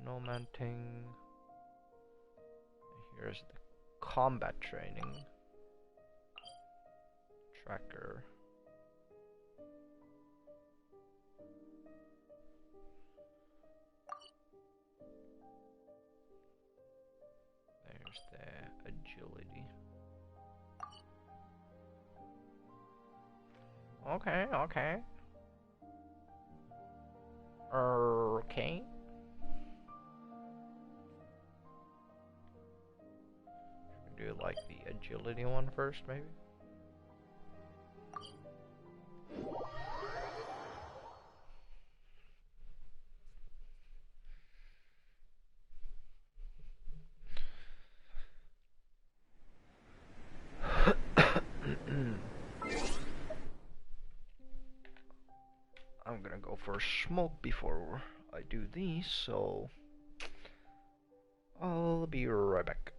Snowman thing. Here's the combat training tracker. There's the agility. Okay, okay. Okay. Do like the agility one first, maybe? I'm gonna go for a smoke before I do these, so I'll be right back.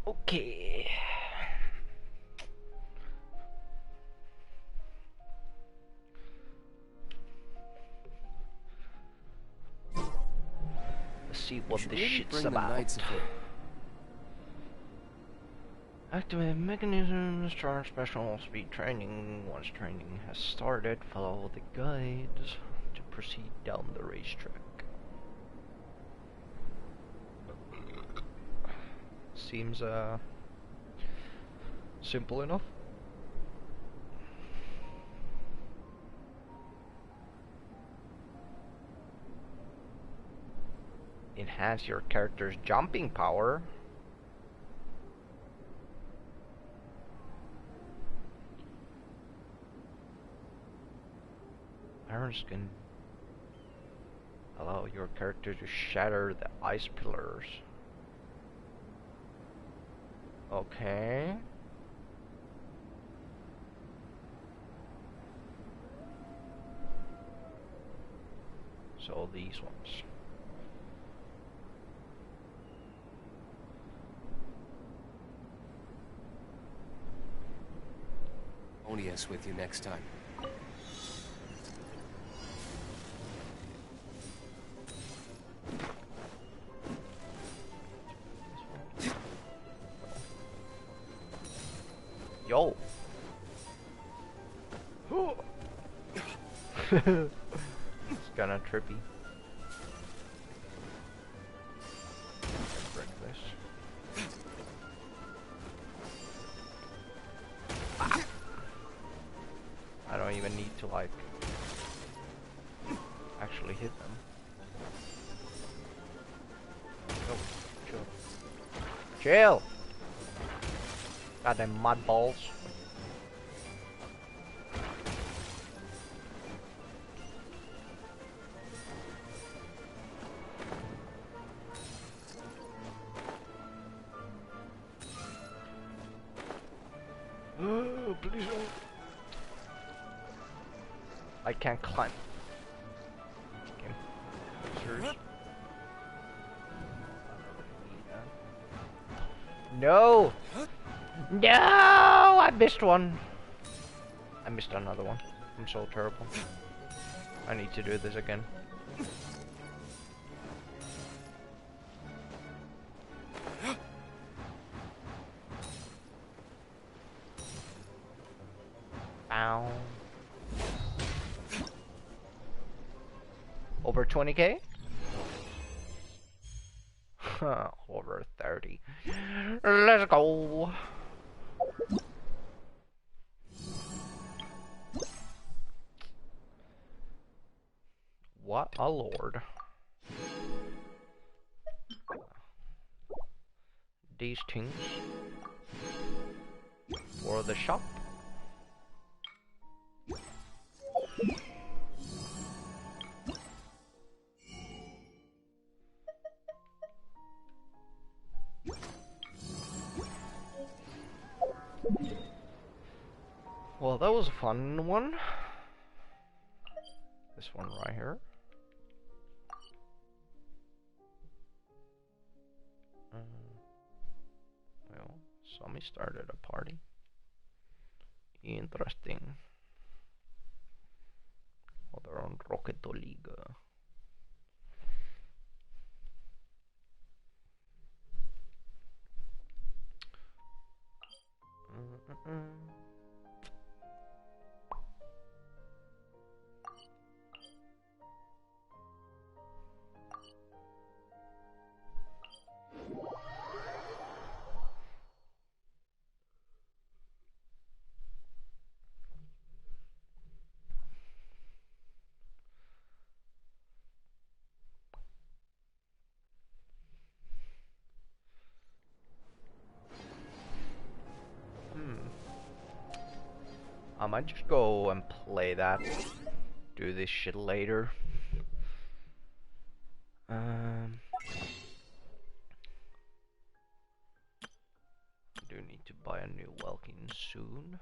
Okay. Let's see what this shit's about. Activate mechanisms, start special speed training. Once training has started, follow the guides to proceed down the racetrack. Seems simple enough. Enhance your character's jumping power. Iron Skin. Allow your character to shatter the ice pillars. Okay. So these ones. Onius with you next time. Yo. It's kinda trippy. Break this. I don't even need to like actually hit them. Oh, chill. Chill! Goddamn mud balls. Oh, please don't. I can't climb. Okay. Serious? No! No! I missed one. I missed another one. I'm so terrible. I need to do this again. Ow. Over 20k? Over 30. Let's go. What a lord. These things for the shop. Well, that was a fun one. This one right here. Well, somebody started a party. Interesting. Oh, they're on Rocket League. I might just go and play that. Do this shit later. Do need to buy a new Welkin soon.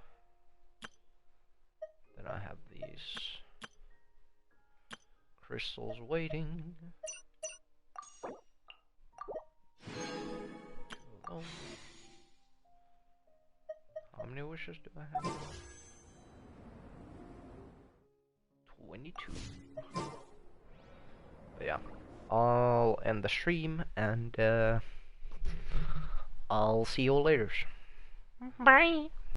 Then I have these crystals waiting. Oh. wishes do I have? 22. But yeah, I'll end the stream and I'll see you all later. Bye.